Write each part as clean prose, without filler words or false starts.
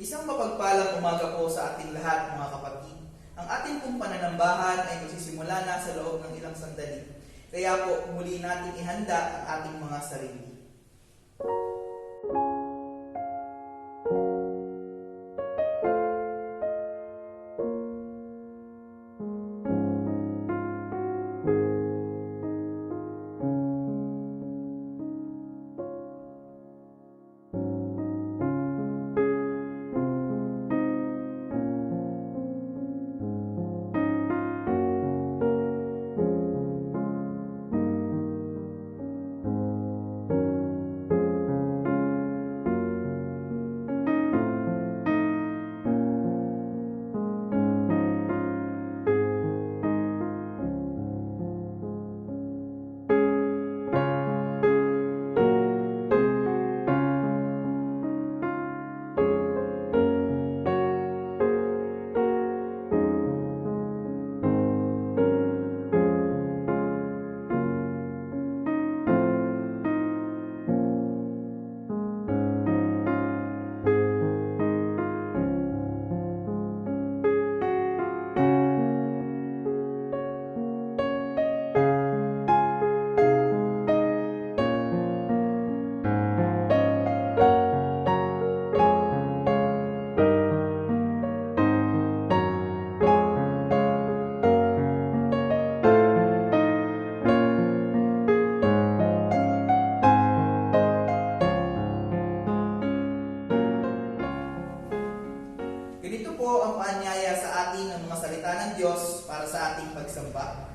Isang mapagpalang umaga po sa ating lahat, mga kapatid. Ang ating pong pananambahan ay magsisimula na sa loob ng ilang sandali. Kaya po, muli natin ihanda ang ating mga sarili. Ganito po ang paanyaya sa atin ng mga salita ng Diyos para sa ating pagsamba.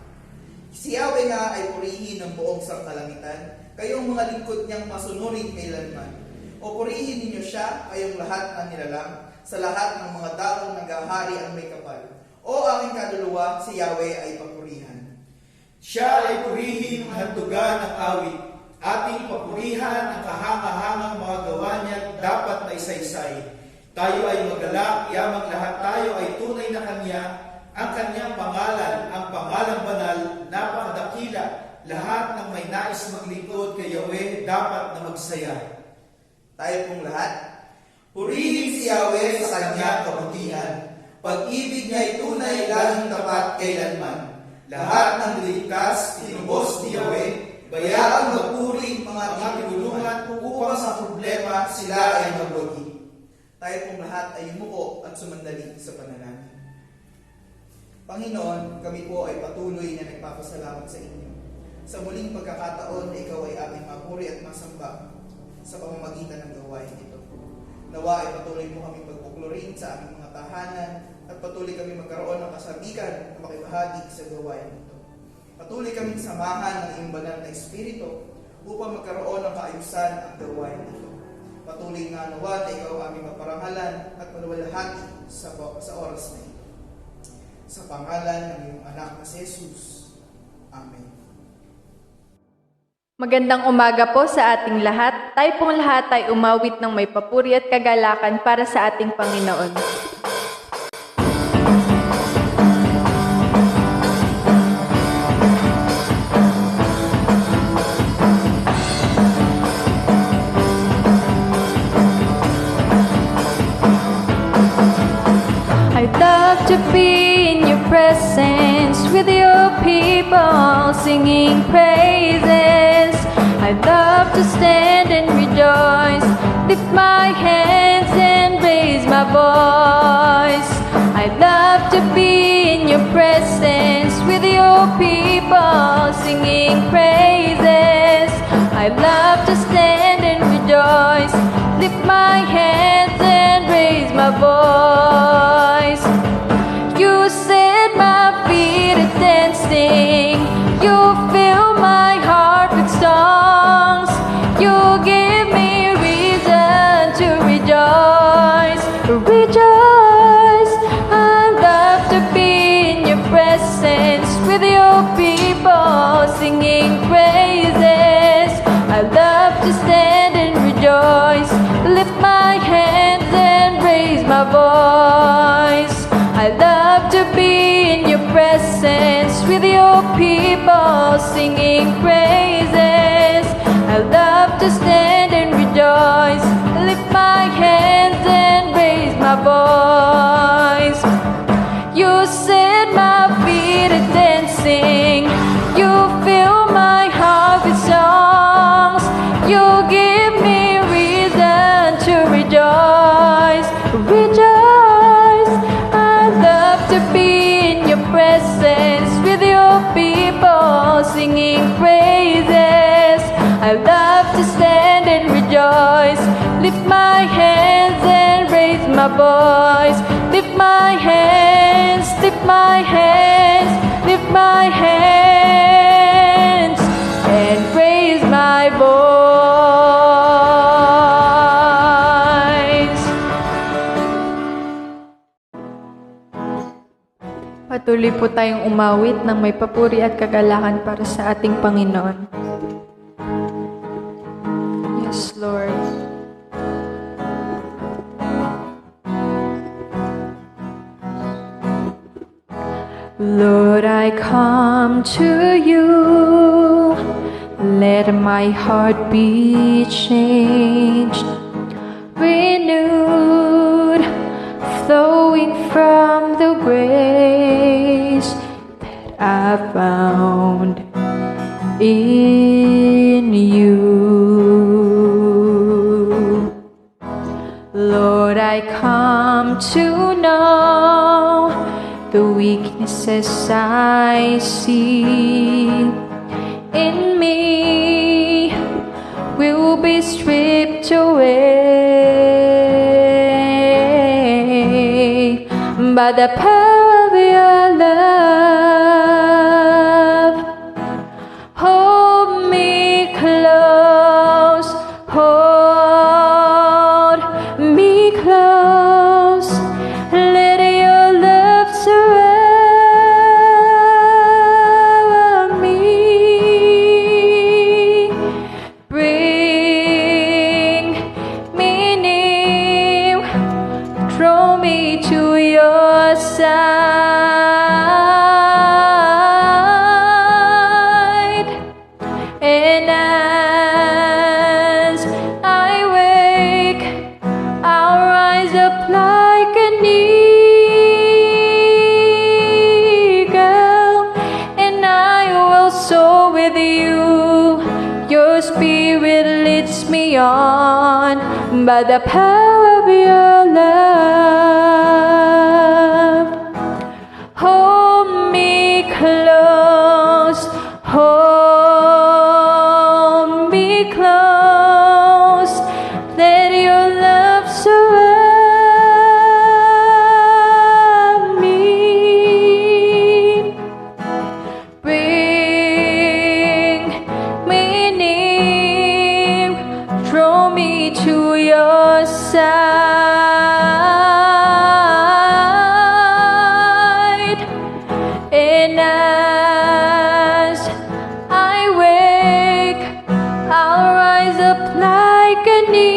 Si Yahweh nga ay purihin ng buong sangkalangitan, kayong mga lingkod niyang masunurin kailanman. O purihin ninyo siya, kayong lahat ng nilalang, sa lahat ng mga daong naghahari ang may kapal. O aking kaluluwa, si Yahweh ay papurihan. Siya ay purihin ang handugan ng awit. Ating papurihan ang kahanga-hangang mga gawa niya dapat na isa-isay. Tayo ay magalak, yamang lahat tayo ay tunay na Kanya, ang Kanyang pangalan, ang pangalang banal, napakadakila. Lahat ng may nais maglingkod kay Yahweh dapat na magsaya. Tayo pong lahat, purihin si Yahweh sa Kanyang kabutihan. Pag-ibig niya ay tunay, laging tapat kailanman. Lahat ng liligtas, tinubos ni Yahweh, bayaang magpuri mga tinulungan upang sa problema sila ay magwagi. Tayo pong lahat ay yumuko at sumandali sa panalangin. Panginoon, kami po ay patuloy na nagpapasalamat sa inyo sa muling pagkakataon na ikaw ay aming mapuri at masamba sa pamamagitan ng gawain ito. Nawa ay patuloy mo kami pagpuklurin sa aming mga tahanan at patuloy kami magkaroon ng kasabigan na makibahagi sa gawain ito. Patuloy kaming samahan ng iyong banal na Espiritu upang magkaroon ng kaayusan ang gawain ito. Patuloy nga nawa na ikaw aming maparangalan at maluwalhati sa oras na ito. Sa pangalan ng iyong anak na si Jesus. Amen. Magandang umaga po sa ating lahat. Tayo pong lahat ay umawit ng may papuri at kagalakan para sa ating Panginoon. I'd love to be in your presence with your people singing praises. I'd love to stand and rejoice, lift my hands and raise my voice. I'd love to be in your presence with your people singing praises. I'd love to stand and rejoice, lift my hands and raise my voice. You set my feet at dancing. You fill my heart with songs. You give me reason to rejoice. Rejoice. I love to be in your presence with your people singing praises. I love to stand and rejoice, lift my hands and raise my voice. I love to be in your presence with your people singing praises. I love to stand and rejoice, lift my hands and raise my set my feet a dancing. You fill my heart with songs. You give me reason to rejoice. Rejoice. I love to be in your presence with your people singing praises. I love to stand and rejoice. Lift my hands and raise my voice. Lift my hands, lift my hands, lift my hands and raise my voice. Patuloy po tayong umawit ng may papuri at kagalakan para sa ating Panginoon. Yes, Lord. Lord, I come to you. Let my heart be changed, renewed, flowing from the grace that I found in you. Lord, I come to know the weaknesses I see in me will be stripped away by the power of your love. Hold me close, hold me close. Let your love surround me. Bring me near, draw me to your side. And as I wake, I'll rise up like an eagle, and I will soar with you. Your spirit leads me on by the power of your love. Hold me close, hold me close. Let your love surround me. Bring me near, draw me to your side. And as I wake, I'll rise up like an eagle,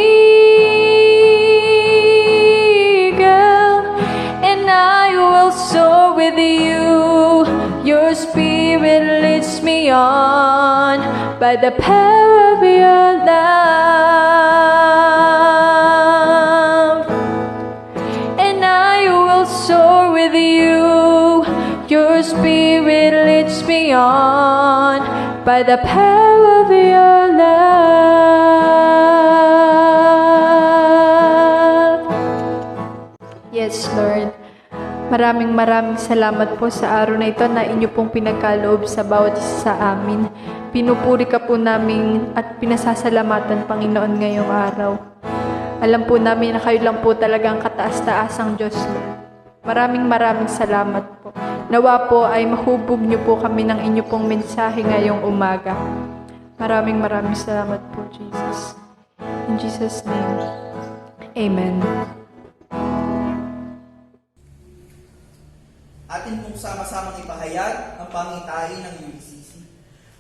and I will soar with you. Your spirit leads me on by the power of your love. And I will soar with you. Your spirit leads me on by the power of your love. Yes, Lord. Maraming salamat po sa araw na ito na inyo pong pinagkaloob sa bawat isa sa amin. Pinupuri ka po namin at pinasasalamatan, Panginoon, ngayong araw. Alam po namin na kayo lang po talagang kataas-taasang Diyos, Lord. Maraming salamat po. Nawa po ay mahubog niyo po kami ng inyo pong mensahe ngayong umaga. Maraming salamat po, Jesus. In Jesus' name, Amen. Atin pong sama-samang ipahayag ang pangitain ng UECC.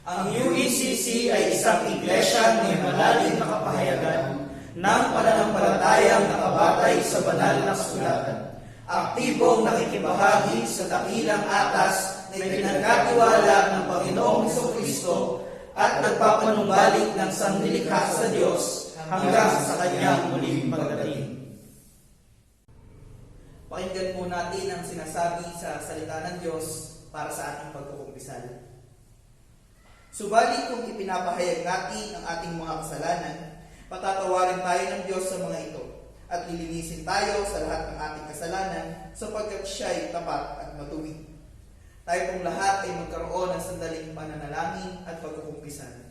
Ang UECC ay isang iglesia na may malalim na kapahayagan ng pananampalatayang nakabatay sa banal na kasulatan. Aktibong nakikibahagi sa dakilang atas na pinagkatiwala ng Panginoong Jesucristo at nagpapanumbalik ng sanglilikha sa Diyos hanggang sa kanyang muling pagdating. Pakinggan po natin ang sinasabi sa salita ng Diyos para sa ating pagkukumpisal. Subalit kung ipinapahayag natin ang ating mga kasalanan, patatawarin tayo ng Diyos sa mga ito at lilinisin tayo sa lahat ng ating kasalanan sapagkat siya ay tapat at matuwid. Tayo pong lahat ay magkaroon ng sandaling pananalangin at pagkukumpisan.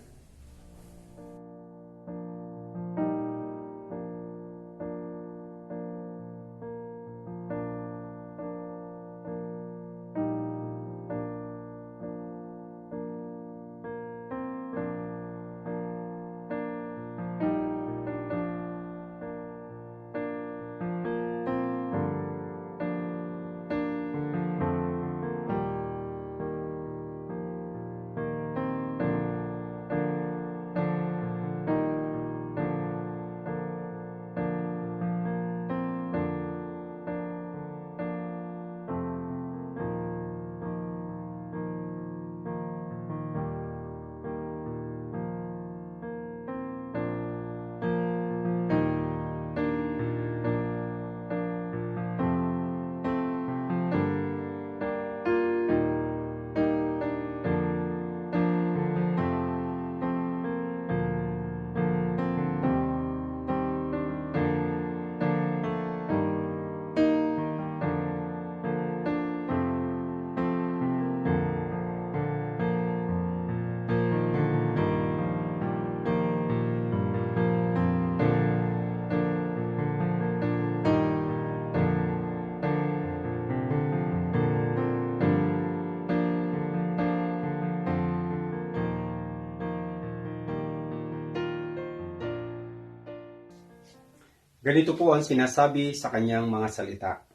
Ganito po ang sinasabi sa kanyang mga salita.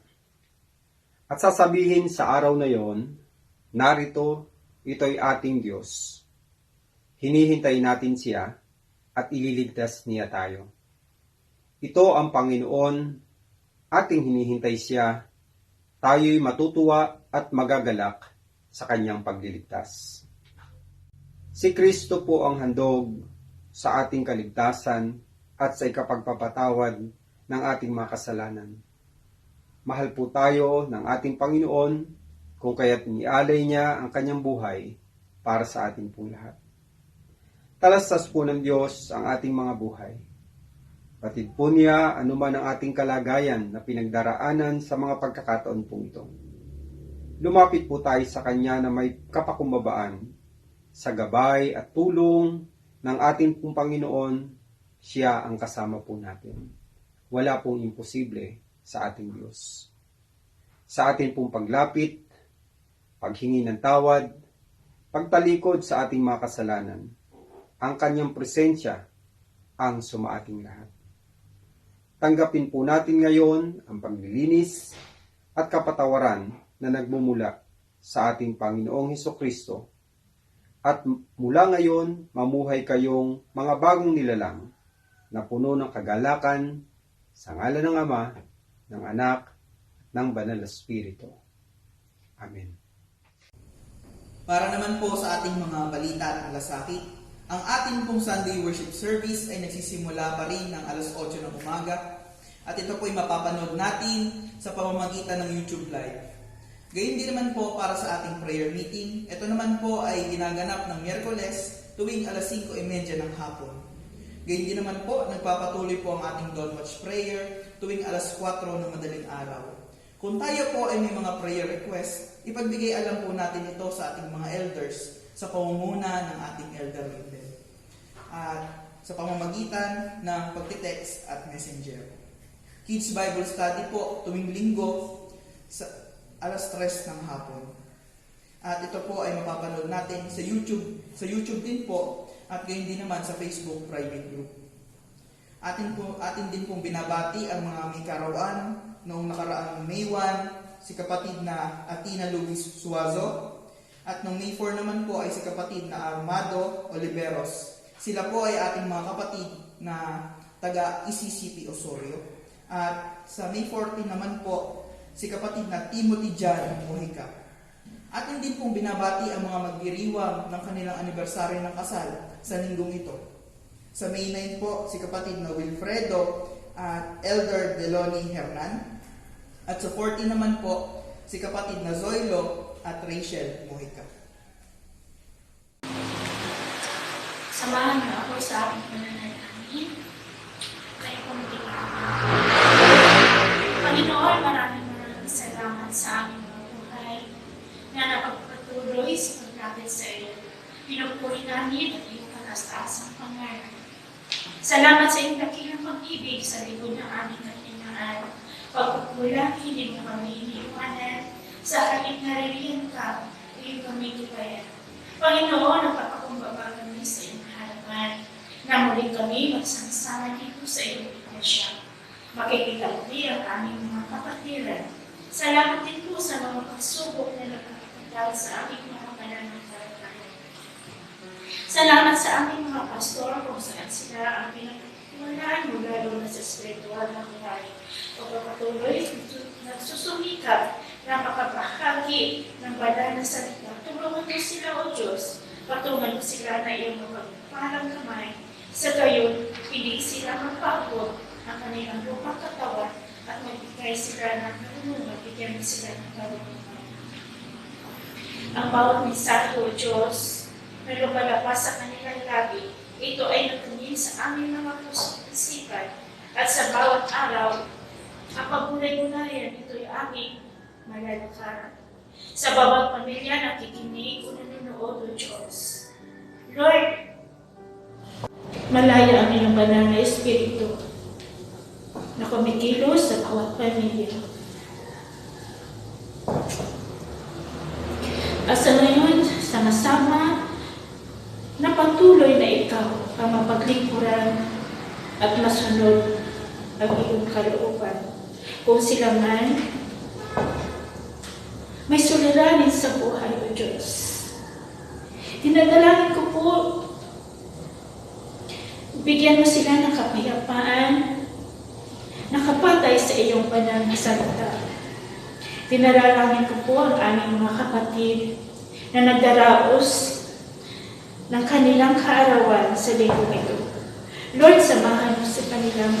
At sasabihin sa araw na yon, narito, ito'y ating Diyos. Hinihintay natin siya at ililigtas niya tayo. Ito ang Panginoon, ating hinihintay siya, tayo'y matutuwa at magagalak sa kanyang pagliligtas. Si Kristo po ang handog sa ating kaligtasan at sa ikapagpapatawad ng ating mga kasalanan. Mahal po tayo ng ating Panginoon kung kaya't inialay niya ang kanyang buhay para sa ating pong lahat. Talastas po ng Diyos ang ating mga buhay. Batid po niya anuman ang ating kalagayan na pinagdaraanan sa mga pagkakataon pong ito. Lumapit po tayo sa Kanya na may kapakumbabaan sa gabay at tulong ng ating pong Panginoon. Siya ang kasama po natin. Wala pong imposible sa ating Diyos. Sa ating pong paglapit, paghingi ng tawad, pagtalikod sa ating mga kasalanan, ang kanyang presensya ang sumaating lahat. Tanggapin po natin ngayon ang paglilinis at kapatawaran na nagmumula sa ating Panginoong Hesukristo. At mula ngayon, mamuhay kayong mga bagong nilalang na puno ng kagalakan sa ngalan ng Ama, ng Anak, ng Banal na Espiritu. Amen. Para naman po sa ating mga balita at malasakit, ang ating pong Sunday Worship Service ay nagsisimula pa rin ng alas 8 ng umaga at ito po ay mapapanood natin sa pamamagitan ng YouTube Live. Gayun din naman po para sa ating prayer meeting, ito naman po ay ginaganap ng Miyerkules tuwing alas 5:30 ng hapon. Gayun din naman po, nagpapatuloy po ang ating Dawn Watch Prayer tuwing alas 4 ng madaling araw. Kung tayo po ay may mga prayer request, ipagbigay alam po natin ito sa ating mga elders sa pamumuna ng ating elder leader. At sa pamamagitan ng pagtitext at messenger. Kids Bible Study po tuwing linggo sa alas 3 ng hapon. At ito po ay mapapanood natin sa YouTube. Sa YouTube din po at gayon din naman sa Facebook private group. Atin din pong binabati ang mga may karawan noong nakaraang May 1, si kapatid na Atina Luis Suazo. At noong May 4 naman po ay si kapatid na Armando Oliveros. Sila po ay ating mga kapatid na taga ECCP Osorio. At sa May 14 naman po, si kapatid na Timothy Jan Mojica. Atin din pong binabati ang mga magdiriwang ng kanilang anibersaryo ng kasal sa linggong ito. Sa May 9 po, si kapatid na Wilfredo at Elder Deloni Hernan. At sa 40 naman po, si kapatid na Zoilo at Rachel Mojica. Samahan niyo ako sa aking pananalangin. Kaya pumunta. Panginoon, maraming salamat sa aming mga buhay na napagpatuloy sa paglapit sa iyo. Pinupuri namin at iyong kataas-taasang pangalan. Salamat sa iyong dakilang pag-ibig sa likod ng aming katinaan. Pagpupula, hindi mo kami iniiwanan. Sa halip naririyan ka, iyong kami tibayan. Panginoon, napakakumbaba kami sa iyong harapan na muli kami magsama dito sa iyong iglesia. Makikita muli ang aming mga kapatiran. Salamat din po sa mga pagsubok na nagkakatal sa aming mga pananampalataya. Salamat sa aming mga pastor kung saan sila ang pinagtiwalaan mo lalo na sa spiritual na buhay. Pagpapatuloy, nagsusumikap na makabahagi ng banal na salita. Tulungan mo sila, O Diyos. Patungan mo sila na iyong magpalang kamay. Sa gayon, hindi sila magpagod ang kanilang lupang katawan at magbigay sila ng karunungan, bigyan mo sila ng karunungan. Ang bawat mensahe, O Diyos, na lumalabas sa kanilang labi, ito ay nagtunin sa aming mga pusong isipan at sa bawat araw, ang pagulay-gulayan, ito'y aming malalakaran. Sa bawat pamilya nakikinig o nanonood, O Diyos. Lord, malaya ang iyong banal na Espiritu na kumikilos sa bawat pamilya. At sa ngayon, sama-sama, na patuloy na ikaw ang mapaglingkuran at masunod ang iyong kalooban. Kung sila man may suliranin sa buhay, O Diyos. Dinadalangin ko po, bigyan mo sila ng kapayapaan, nakapatay sa iyong banal na salita. Dinadalangin ko po ang aming mga kapatid na nagdaraos ng kanilang kaarawan sa linggong ito. Lord, samahan mo sa kanilang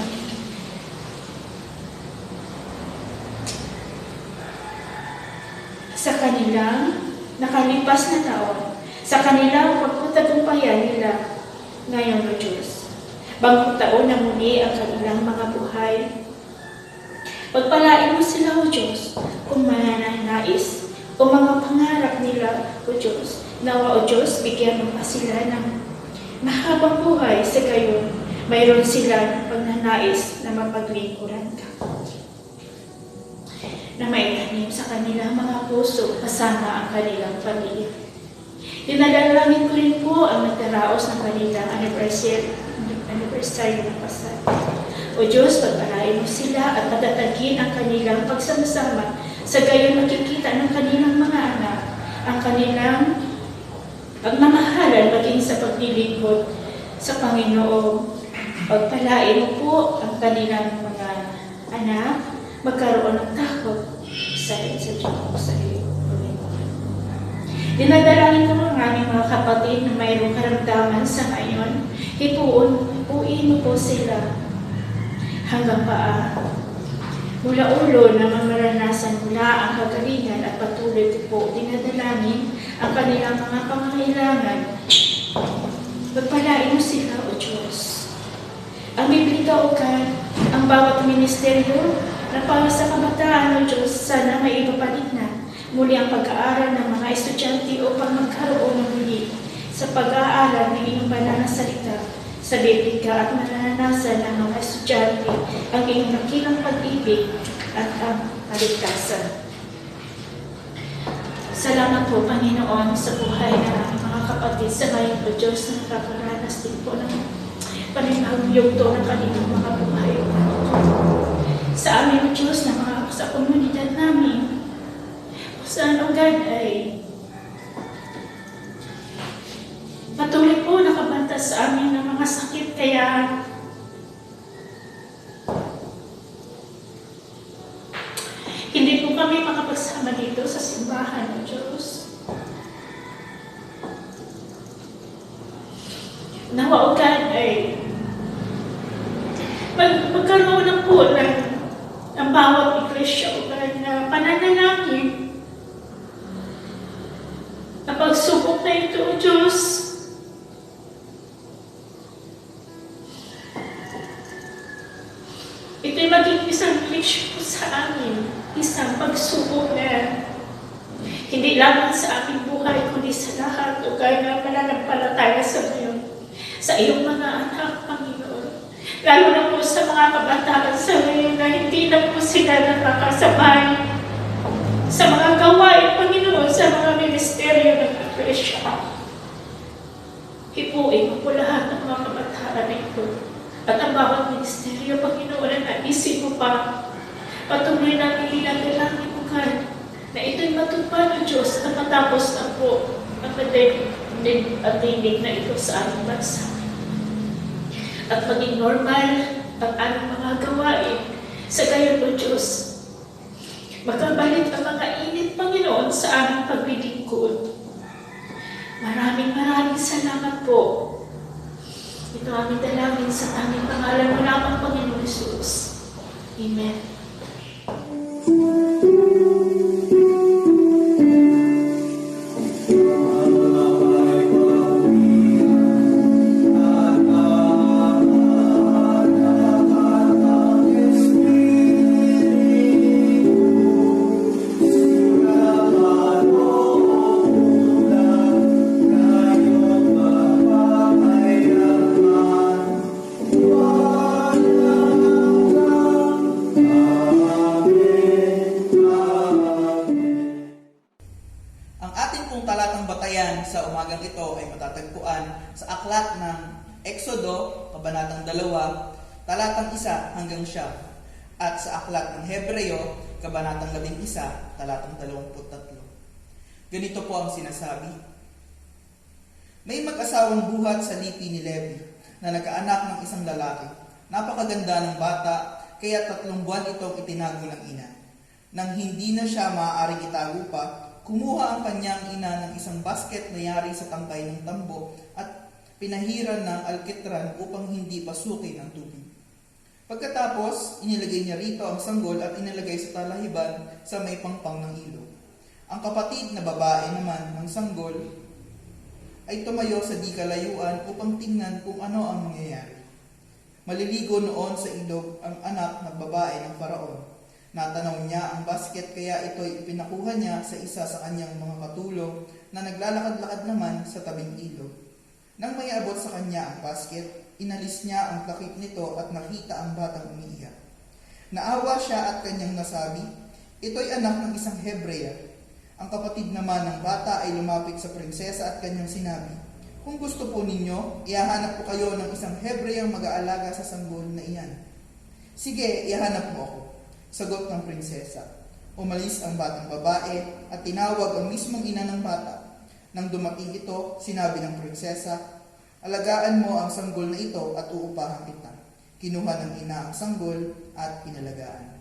nakalipas na taon, sa kanilang pagputagumpayan nila ngayon, O Diyos. Bagong taon na muli ang kanilang mga buhay. Pagpalain mo sila, O Diyos, kung mananais o mga pangarap nila, O Diyos. Nawa, O Diyos, bigyan mo pa sila ng mahabang buhay sa gayon. Mayroon sila pagnanais na mapaglingkuran ka. Na maitanim sa kanilang mga puso kasama ang kanilang pamilya. Dinadalangin ko rin po ang nagdaraos ng kanilang anniversary ng kasal. O Diyos, pagpalain mo sila at patatagin ang kanilang pagsama-sama sa gayon makikita ng kanilang mga anak ang kanilang pagmamahalan maging sa paglilingkod sa Panginoon. Pagpalain mo po ang kanilang mga anak magkaroon ng takot sa Diyos sa iyo. Dinadalangin ko ang aming mga kapatid na mayroong karamdaman sa ngayon. Hipuin mo po sila hanggang paa. Mula ulo na maranasan mula ang kagalingan at patuloy ko po dinadalangin ang kanilang mga pangangailangan. Pagpalain mo sila, O Diyos. Ang biblikaokan, ang bawat ministeryo na para sa kabataan, O Diyos, sana may ipapalit na muli ang pag-aaral ng mga estudyante upang magkaroon ng muli sa pag-aaral ng iyong banal na salita sa Biblika at maranasan ng mga estudyante ang iyong dakilang pag-ibig at ang kaligtasan. Salamat po, Panginoon, sa buhay ng aming mga kapatid sa ngayon, O Diyos, na nakakaranas din po ng panibagong yugto ng kanilang mga buhay. Sa amin, O Diyos, na mga sa komunidad namin, saan, O God, ay patuloy po nakabanta sa amin ng mga sakit, kaya hindi po kami makapagsama dito sa simbahan, O Diyos. Nawa, O God, ay magkaroon ng po ng ang bawat iglesia, O God, ito, O Diyos. Ito'y maging isang leksyon sa amin, isang pagsubok na hindi lamang sa aming buhay, kundi sa lahat o kaya na pananampalataya sa ngayon, sa iyong mga anak, Panginoon. Lalo na po sa mga kabataan sa ngayon na hindi na po sila nakakasabay sa mga gawain, Panginoon, sa mga ministeryo ng Iglesia. Ipuin mo po lahat ng mga kabataan ito. At ang bawat ministeryo, Panginoon, na naisip mo pa, patuloy namin ilalangin mo ka, na ito'y matupad, O Diyos, na matapos na po ang pandemic na ito sa aming bansa. At maging normal ang aming mga gawain sa gayon, O Diyos. Magkabalik ang mga init, Panginoon, sa aming paglilingkod. Maraming salamat po. Ito aming dalangin sa tanging pangalan mo lamang, Panginoon Jesus. Amen. Talatang batayan sa umagang ito ay matatagpuan sa aklat ng Exodo, kabanatang 2, talatang 1 hanggang 9, at sa aklat ng Hebreo, kabanatang 11, talatang 23. Ganito po ang sinasabi. May mag-asawang buhat sa lipi ni Levi na nagkaanak ng isang lalaki. Napakaganda ng bata, kaya 3 buwan itong itinago ng ina. Nang hindi na siya maaaring itago pa, kumuha ang kanyang ina ng isang basket na yari sa tangkay ng tambo at pinahiran ng alkitran upang hindi pasukin ang tubig. Pagkatapos, inilagay niya rito ang sanggol at inilagay sa talahiban sa may pangpang ng ilog. Ang kapatid na babae naman ng sanggol ay tumayo sa di kalayuan upang tingnan kung ano ang mangyayari. Maliligo noon sa ilog ang anak na babae ng Faraon. Natanaw niya ang basket kaya ito'y pinakuha niya sa isa sa kanyang mga katulong na naglalakad-lakad naman sa tabing ilog. Nang may abot sa kanya ang basket, inalis niya ang takip nito at nakita ang batang umiiyak. Naawa siya at kanyang nasabi, ito'y anak ng isang Hebrea. Ang kapatid naman ng bata ay lumapit sa prinsesa at kanyang sinabi, kung gusto po ninyo, ihahanap po kayo ng isang Hebreang mag-aalaga sa sanggol na iyan. Sige, ihahanap mo ako. Sagot ng prinsesa. Umalis ang batang babae at tinawag ang mismong ina ng bata. Nang dumating ito, sinabi ng prinsesa, alagaan mo ang sanggol na ito at uupahan kita. Kinuha ng ina ang sanggol at pinalagaan.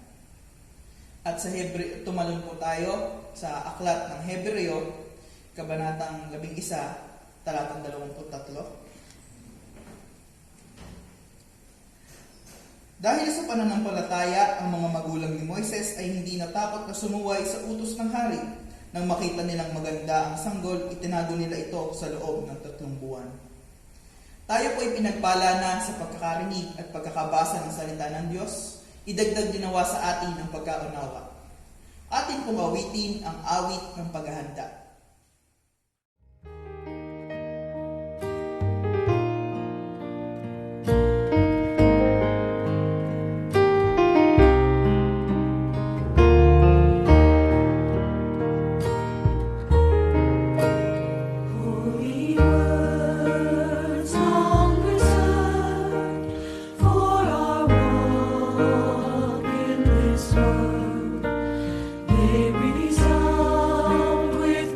At sa tumalon po tayo sa aklat ng Hebreo, kabanatang 11, talatang 23. Dahil sa pananampalataya, ang mga magulang ni Moises ay hindi natakot na sumuway sa utos ng hari. Nang makita nilang maganda ang sanggol, itinago nila ito sa loob ng 3 buwan. Tayo po ay pinagpala na sa pagkakarinig at pagkakabasa ng salita ng Diyos. Idagdag dinawa sa atin ang pagkaunawa. Atin pong awitin ang awit ng paghahanda. They resound with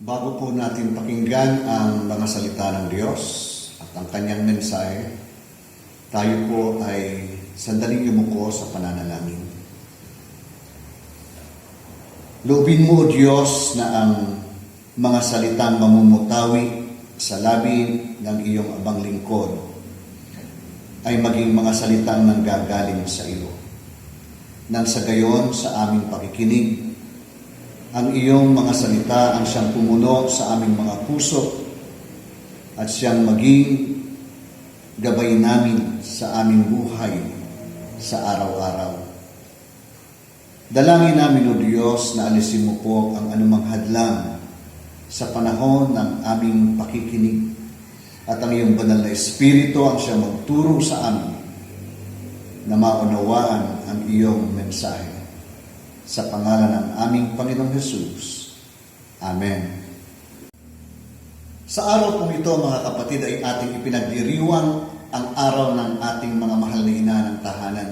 Bago po natin pakinggan ang mga salita ng Diyos at ang kanyang mensahe, tayo po ay sandaling yumuko sa pananalangin. Loobin mo, Diyos, na ang mga salitang mamumutawi sa labi ng iyong abang lingkod ay maging mga salitang nanggagaling sa iyo. Nang sa gayon sa aming pakikinig, ang iyong mga salita ang siyang pumuno sa aming mga puso at siyang maging gabay namin sa aming buhay sa araw-araw. Dalangin namin, O Diyos, na alisin mo po ang anumang hadlang sa panahon ng aming pakikinig at ang iyong banal na Espiritu ang siyang magturo sa amin na maunawaan ang iyong mensahe. Sa pangalan ng aming Panginoong Hesus. Amen. Sa araw pong ito, mga kapatid, ay ating ipinagdiriwang ang araw ng ating mga mahal na ina ng tahanan.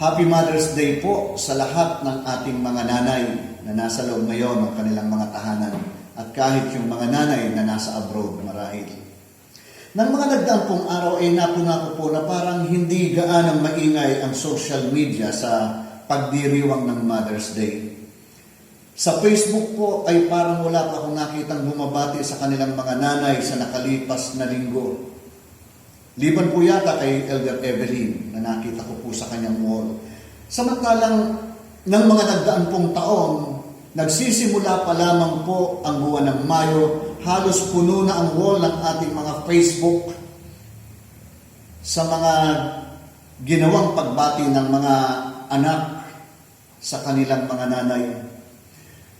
Happy Mother's Day po sa lahat ng ating mga nanay na nasa loob ngayon ng kanilang mga tahanan at kahit yung mga nanay na nasa abroad marahil. Nang mga nagdaang pong araw ay napuna ko po na parang hindi gaanang maingay ang social media sa pagdiriwang ng Mother's Day. Sa Facebook po ay parang wala pa akong nakitang bumabati sa kanilang mga nanay sa nakalipas na linggo. Liban po yata kay Elder Evelyn na nakita ko po sa kanyang wall. Samantalang ng mga nagdaan pong taon, nagsisimula pa lamang po ang buwan ng Mayo, halos puno na ang wall ng ating mga Facebook sa mga ginawang pagbati ng mga anak sa kanilang mga nanay.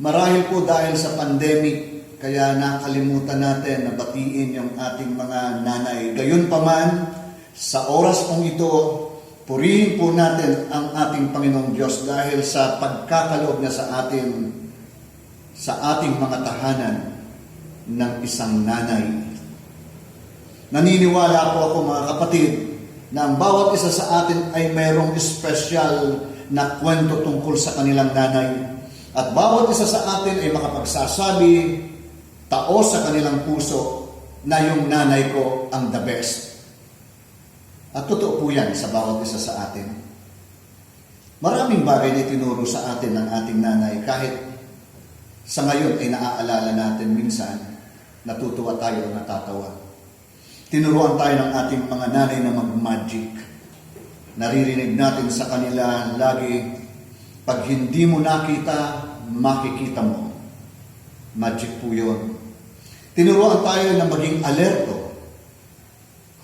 Marahil po dahil sa pandemic, kaya nakalimutan natin na batiin yung ating mga nanay. Gayunpaman, sa oras pong ito, purihin po natin ang ating Panginoong Diyos dahil sa pagkakaloob niya sa ating mga tahanan ng isang nanay. Naniniwala po ako, mga kapatid, na ang bawat isa sa atin ay mayroong espesyal na kwento tungkol sa kanilang nanay. At bawat isa sa atin ay makapagsasabi, taos sa kanilang puso, na yung nanay ko ang the best. At totoo po yan sa bawat isa sa atin. Maraming bagay na itinuro sa atin ng ating nanay, kahit sa ngayon ay naaalala natin minsan, natutuwa tayo o natatawa. Tinuruan tayo ng ating mga nanay na mag-magic. Naririnig natin sa kanila lagi, pag hindi mo nakita, makikita mo. Magic po yun. Tinuruan tayo na maging alerto.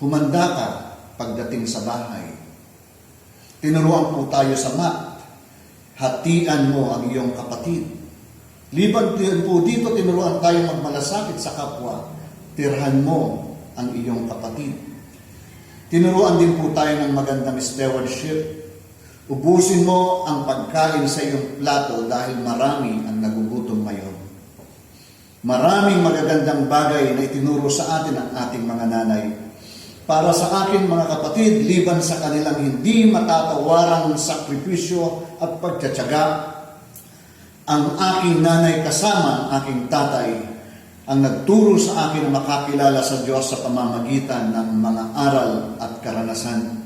Humanda ka pagdating sa bahay. Tinuruan po tayo sa map. Hatian mo ang iyong kapatid. Liban din po dito, tinuruan tayo magmalasakit sa kapwa. Tirhan mo ang iyong kapatid. Tinuruan din po tayo ng magandang stewardship. Ubusin mo ang pagkain sa iyong plato dahil marami ang nagugutom ngayon. Maraming magagandang bagay na itinuro sa atin ang ating mga nanay. Para sa akin, mga kapatid, liban sa kanilang hindi matatawarang sakripisyo at pagtsatsaga, ang aking nanay kasama ang aking tatay ang nagturo sa akin na makakilala sa Diyos sa pamamagitan ng mga aral at karanasan.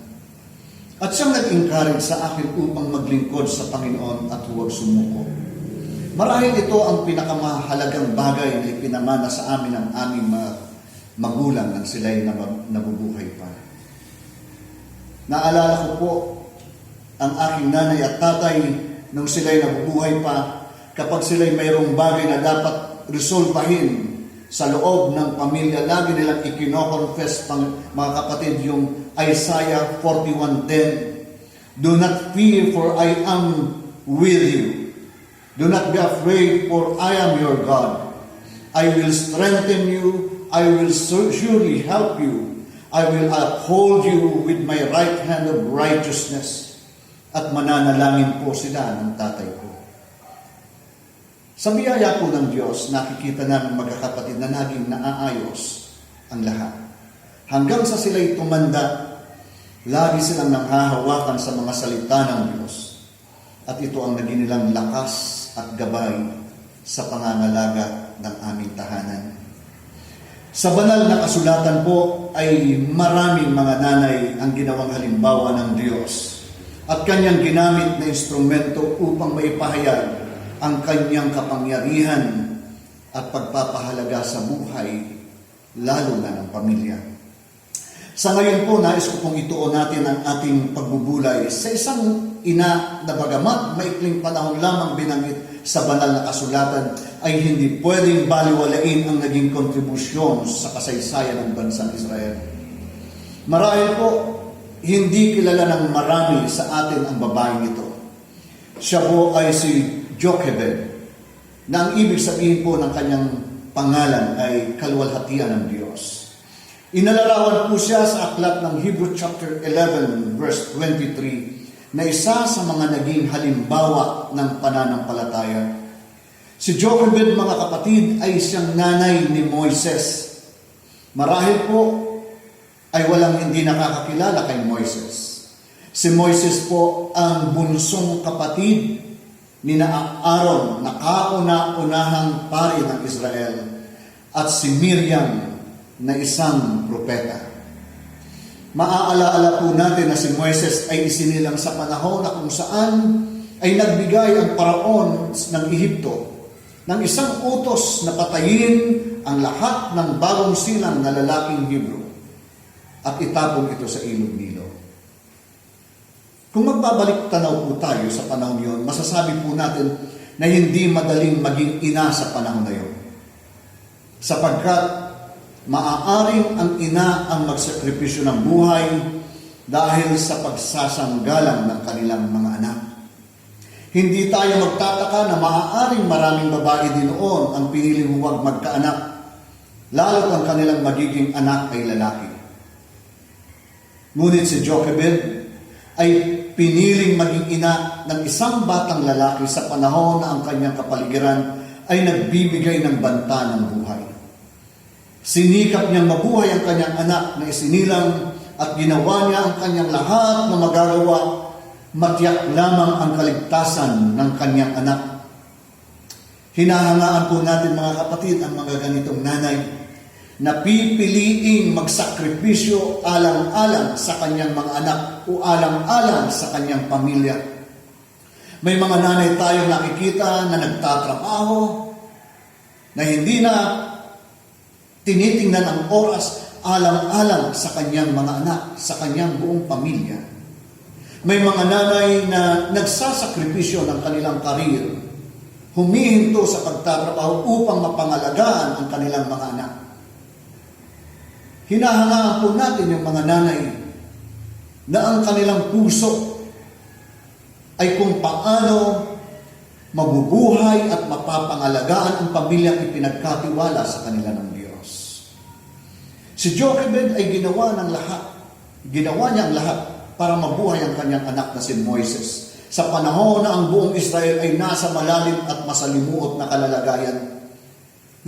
At siyang nag-encourage sa akin upang maglingkod sa Panginoon at huwag sumuko. Marahil ito ang pinakamahalagang bagay na ipinamana sa amin ng aming mga magulang nang sila'y nabubuhay pa. Naalala ko po ang aking nanay at tatay nung sila'y nabubuhay pa, kapag sila'y mayroong bagay na dapat resolbahin sa loob ng pamilya, lagi nilang ikinoconfess, mga kapatid, yung Isaiah 41:10. Do not fear, for I am with you. Do not be afraid, for I am your God. I will strengthen you. I will surely help you. I will uphold you with my right hand of righteousness. At mananalangin po sila ng tatay ko. Sa biyaya po ng Diyos, nakikita namin magkakapatid na naging naaayos ang lahat. Hanggang sa sila'y tumanda, lagi silang nanghahawakan sa mga salita ng Diyos. At ito ang naging nilang lakas at gabay sa pangangalaga ng aming tahanan. Sa banal na kasulatan po ay maraming mga nanay ang ginawang halimbawa ng Diyos at kanyang ginamit na instrumento upang maipahayag ang kanyang kapangyarihan at pagpapahalaga sa buhay, lalo na ng pamilya. Sa ngayon po, nais ko pong ituon natin ang ating pagbubulay sa isang ina na bagamat maikling panahon lamang binanggit sa banal na kasulatan, ay hindi pwedeng baliwalain ang naging kontribusyon sa kasaysayan ng bansang Israel. Marahil po, hindi kilala ng marami sa atin ang babaeng ito. Siya po ay si Jochebed, na ang ibig sabihin po ng kanyang pangalan ay kaluwalhatian ng Diyos. Inalarawan po siya sa aklat ng Hebrew chapter 11 verse 23 na isa sa mga naging halimbawa ng pananampalataya. Si Jochebed, mga kapatid, ay siyang nanay ni Moises. Marahil po ay walang hindi nakakakilala kay Moises. Si Moises po ang bunsong kapatid ni Aaron, na kauna-unahang pari ng Israel, at si Miriam na isang propeta. Maaalaala po natin na si Moises ay isinilang sa panahon na kung saan ay nagbigay ang paraon ng Ehipto ng isang utos na patayin ang lahat ng bagong silang na lalaking Hebrew at itapon ito sa ilog Nilo. Kung magbabalik tanaw po tayo sa panahon yon, masasabi po natin na hindi madaling maging ina sa panahon na yon. Sapagkat maaaring ang ina ang magsakripisyo ng buhay dahil sa pagsasanggalang ng kanilang mga anak. Hindi tayo magtataka na maaaring maraming babae din noon ang piniling huwag magkaanak, lalo't ang kanilang magiging anak ay lalaki. Ngunit si Jochebed ay piniling maging ina ng isang batang lalaki sa panahon na ang kanyang kapaligiran ay nagbibigay ng banta ng buhay. Sinikap niyang mabuhay ang kanyang anak na isinilang at ginawa niya ang kanyang lahat na magagawa, matiyak lamang ang kaligtasan ng kanyang anak. Hinahangaan po natin, mga kapatid, ang mga ganitong nanay na pipiliing magsakripisyo alang-alang sa kanyang mga anak o alang-alang sa kanyang pamilya. May mga nanay tayong nakikita na nagtatrabaho, na hindi na tinitingnan ang oras alang-alang sa kanyang mga anak, sa kanyang buong pamilya. May mga nanay na nagsasakripisyo ng kanilang karir, humihinto sa pagtatrabaho upang mapangalagaan ang kanilang mga anak. Hinahangaan po natin yung mga nanay na ang kanilang puso ay kung paano mabubuhay at mapapangalagaan ang pamilyang ipinagkatiwala sa kanila ng Diyos. Si Jochebed ay ginawa niya ang lahat para mabuhay ang kanyang anak na si Moises sa panahon na ang buong Israel ay nasa malalim at masalimuot na kalalagayan,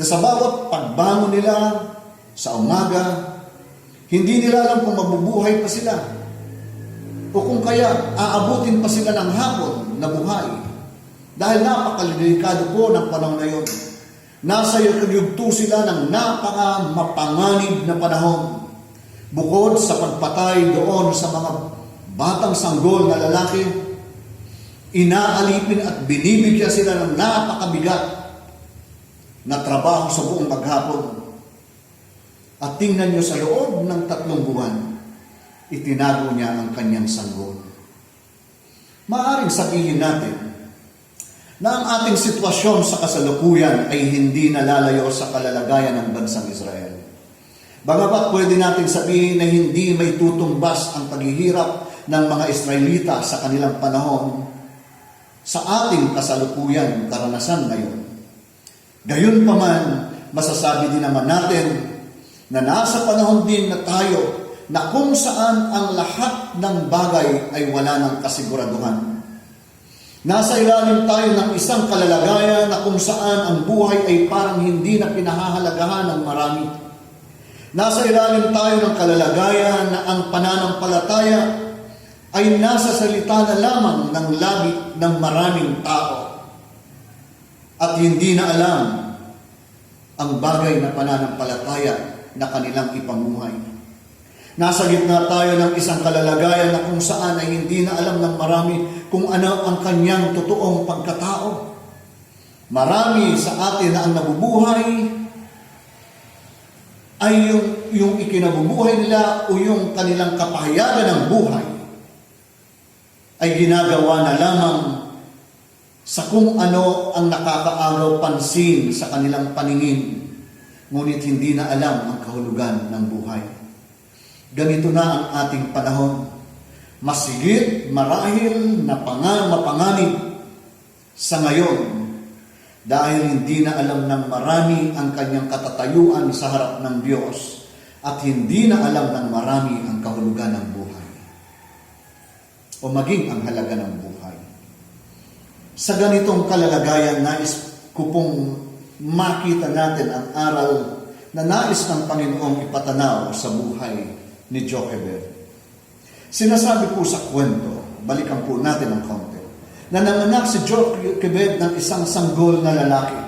na sa bawat pagbangon nila sa umaga, hindi nila alam kung mabubuhay pa sila o kung kaya aabutin pa sila ng hapon na buhay, dahil napakalidelikado po ng panahon na yun. Nasa yugto sila ng napaka-mapanganib na panahon. Bukod sa pagpatay doon sa mga batang sanggol na lalaki, inaalipin at binibigyan sila ng napakabigat na trabaho sa buong maghapon. At tingnan nyo, sa loob ng 3 buwan, itinago niya ang kanyang sanggol. Maaring sabihin natin na ang ating sitwasyon sa kasalukuyan ay hindi nalalayo sa kalalagayan ng bansang Israel. Bagamat pwede natin sabihin na hindi may tutumbas ang paghihirap ng mga Israelita sa kanilang panahon, sa ating kasalukuyan karanasan ngayon. Gayunpaman, masasabi din naman natin na nasa panahon din na tayo na kung saan ang lahat ng bagay ay wala ng kasiguraduhan. Nasa ilalim tayo ng isang kalalagayan na kung saan ang buhay ay parang hindi na pinahahalagahan ng marami. Nasa ilalim tayo ng kalalagayan na ang pananampalataya ay nasa salita na lamang ng labi ng maraming tao. at hindi na alam ang bagay na pananampalataya na kanilang ipamuhay. Nasa gitna tayo ng isang kalalagayan na kung saan ay hindi na alam ng marami kung ano ang kanyang totoong pagkatao. Marami sa atin na ang nabubuhay ay yung ikinabubuhay nila o yung kanilang kapahayagan ng buhay ay ginagawa na lamang sa kung ano ang nakakaagaw pansin sa kanilang paningin, ngunit hindi na alam ang kahulugan ng buhay. Ganito na ang ating panahon. Masigit, marahil, mapanganib sa ngayon dahil hindi na alam ng marami ang kanyang katatayuan sa harap ng Diyos at hindi na alam ng marami ang kahulugan ng buhay o maging ang halaga ng buhay. Sa ganitong kalalagayan, nais ko pong makita natin ang aral na nais ng Panginoong ipatanaw sa buhay ni Jochebed. Sinasabi po sa kwento, balikan po natin ang konti, na nanganak si Jochebed ng isang sanggol na lalaki.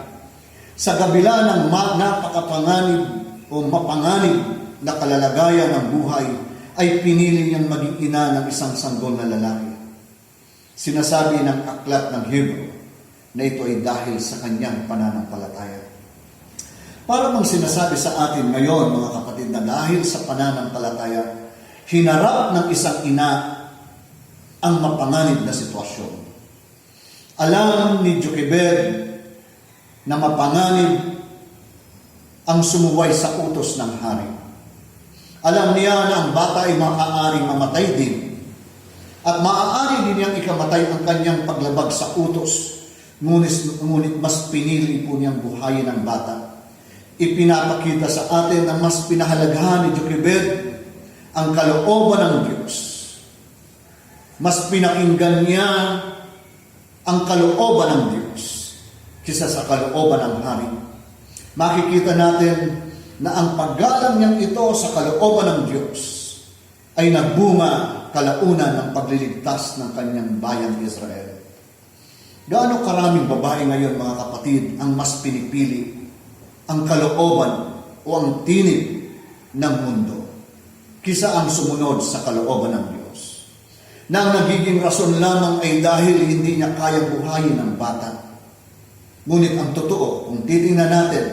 Sa kabila ng napakapanganib o mapanganib na kalalagayan ng buhay, ay pinili niyang maging ina ng isang sanggol na lalaki. Sinasabi ng aklat ng Hebrew na ito ay dahil sa kanyang pananampalataya. Para bang sinasabi sa atin ngayon, mga kapatid, na dahil sa pananampalataya, hinarap ng isang ina ang mapanganib na sitwasyon. Alam ni Jochebed na mapanganib ang sumuway sa utos ng hari. Alam niya na ang bata ay maaaring mamatay din at maaari din niyang ikamatay ang kanyang paglabag sa utos, ngunit mas pinili po niyang buhayin ang bata. Ipinapakita sa atin na mas pinahalagahan ni Jochebed ang kalooban ng Diyos. Mas pinakinggan niya ang kalooban ng Diyos kaysa sa kalooban ng hari. Makikita natin na ang paggalang niyang ito sa kalooban ng Diyos ay nagbunga kalaunan ng pagliligtas ng kanyang bayang Israel. Gaano karaming babae ngayon, mga kapatid, ang mas pinipili ang kalooban o ang tinig ng mundo kisa ang sumunod sa kalooban ng Diyos. Na ang nagiging rason lamang ay dahil hindi niya kaya buhayin ang bata. Ngunit ang totoo, kung titingnan natin,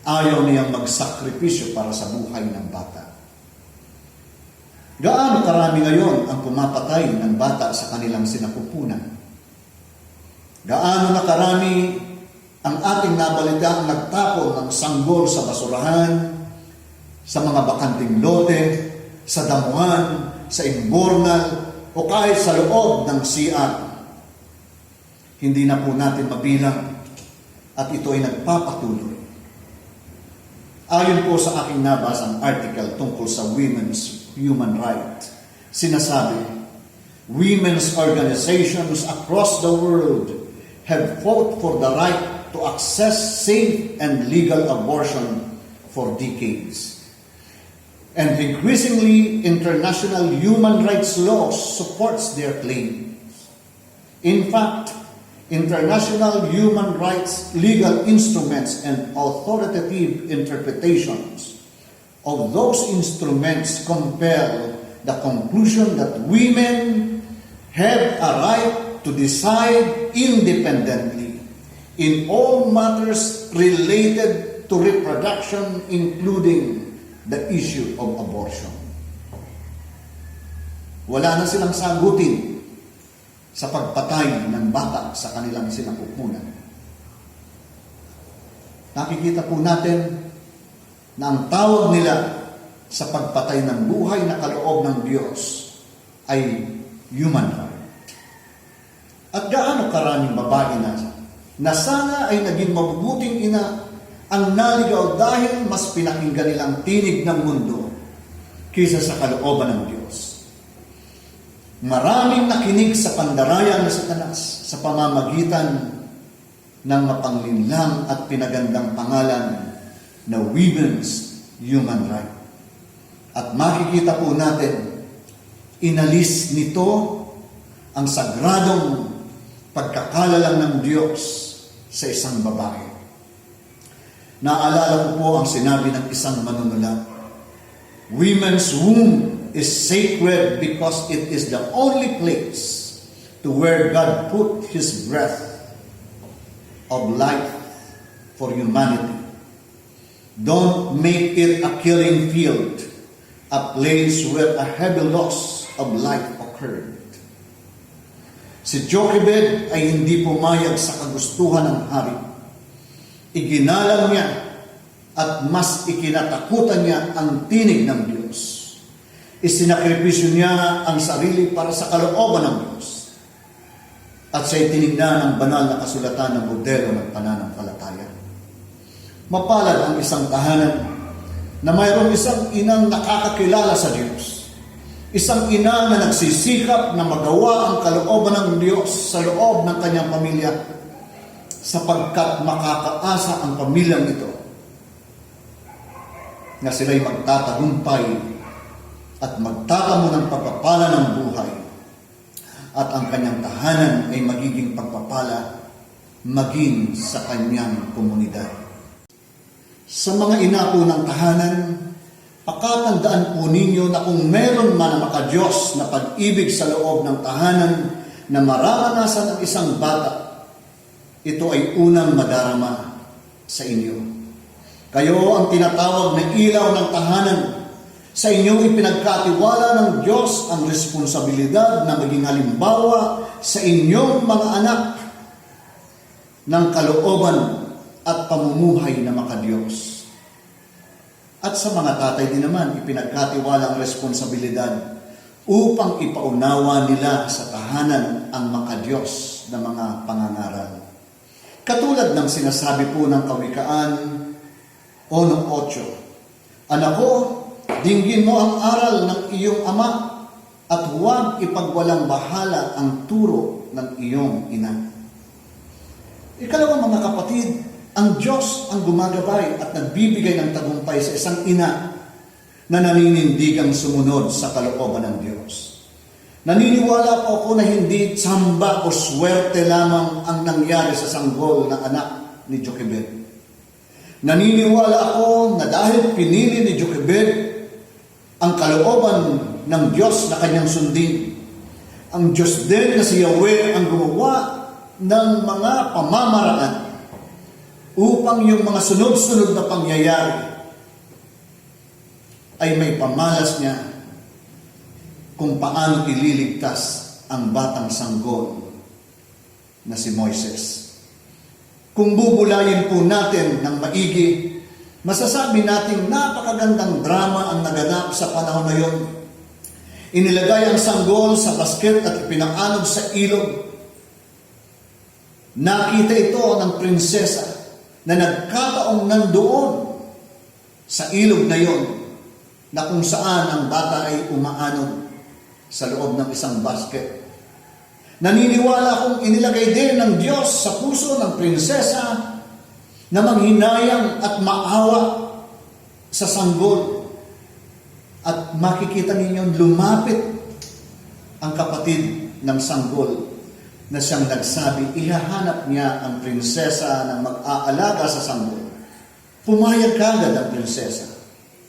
ayaw niyang magsakripisyo para sa buhay ng bata. Gaano karami ngayon ang pumapatay ng bata sa kanilang sinapupunan? Gaano na karami ang ating nabalita ang nagtapon ng sanggol sa basurahan, sa mga bakanting lote, sa damuhan, sa imbornal, o kahit sa loob ng CR. Hindi na po natin mabilang at ito ay nagpapatuloy. Ayon po sa aking nabasang article tungkol sa women's human right, sinasabi, women's organizations across the world have fought for the right to access safe and legal abortion for decades. And increasingly, international human rights law supports their claims. In fact, international human rights legal instruments and authoritative interpretations of those instruments compel the conclusion that women have a right to decide independently in all matters related to reproduction, including the issue of abortion. Wala na silang sagutin sa pagpatay ng bata sa kanilang sinapupunan. Nakikita po natin na ang tawag nila sa pagpatay ng buhay na kaloob ng Diyos ay human right. At gaano karaming babae na sana ay naging mabubuting ina ang naligaw dahil mas pinakinggan nilang tinig ng mundo kaysa sa kalooban ng Diyos. Maraming nakinig sa pandaraya ng Satanas sa pamamagitan ng mapanglinlang at pinagandang pangalan na women's human right. At makikita po natin, inalis nito ang sagradong pagkakalalang ng Diyos sa isang babae. Naalala ko po ang sinabi ng isang manunulat. Women's womb is sacred because it is the only place to where God put His breath of life for humanity. Don't make it a killing field, a place where a heavy loss of life occurred. Si Jochebed ay hindi pumayag sa kagustuhan ng hari. Iginalang niya at mas ikinatakutan niya ang tinig ng Diyos. Isinakripisyo niya ang sarili para sa kalooban ng Diyos. At siya'y tinignan ng banal na kasulatan ng modelo ng pananampalataya. Mapalad ang isang tahanan na mayroong isang inang nakakakilala sa Diyos. Isang ina na nagsisikap na magawa ang kalooban ng Diyos sa loob ng kanyang pamilya sapagkat makakaasa ang pamilyang ito na sila'y magtatagumpay at magtatamo ng pagpapala ng buhay at ang kanyang tahanan ay magiging pagpapala maging sa kanyang komunidad. Sa mga ina po ng tahanan, pakatandaan po ninyo na kung meron man na makadiyos na pag-ibig sa loob ng tahanan na mararanasan ng isang bata, ito ay unang madarama sa inyo. Kayo ang tinatawag na ilaw ng tahanan. Sa inyong ipinagkatiwala ng Diyos ang responsibilidad na maging halimbawa sa inyong mga anak ng kalooban at pamumuhay na makadiyos. At sa mga tatay din naman, ipinagkatiwala ang responsibilidad upang ipaunawa nila sa tahanan ang makadiyos na mga pangangaral. Katulad ng sinasabi po ng Kawikaan 1:8, Anak ko, dinggin mo ang aral ng iyong ama at huwag ipagwalang bahala ang turo ng iyong ina. Ikalawa mga kapatid, ang Diyos ang gumagabay at nagbibigay ng tagumpay sa isang ina na naninindigang sumunod sa kalooban ng Diyos. Naniniwala po ako na hindi tsamba o swerte lamang ang nangyari sa sanggol na anak ni Jochebed. Naniniwala ako na dahil pinili ni Jochebed ang kalooban ng Diyos na kanyang sundin, ang Diyos din na si Yahweh ang gumawa ng mga pamamaraan upang yung mga sunod-sunod na pangyayari ay may pamalas niya kung paano ililigtas ang batang sanggol na si Moises. Kung bubulayin po natin ng maigi, masasabi natin napakagandang drama ang naganap sa panahon na yon. Inilagay ang sanggol sa basket at ipinanganog sa ilog. Nakita ito ng prinsesa na nagkataong nandoon sa ilog na yon na kung saan ang bata ay umaanog sa loob ng isang basket. Naniniwala kong inilagay din ng Diyos sa puso ng prinsesa na manghinayang at maawa sa sanggol. At makikita ninyo lumapit ang kapatid ng sanggol na siyang nagsabi, ihahanap niya ang prinsesa na mag-aalaga sa sanggol. Pumayag kagad ang prinsesa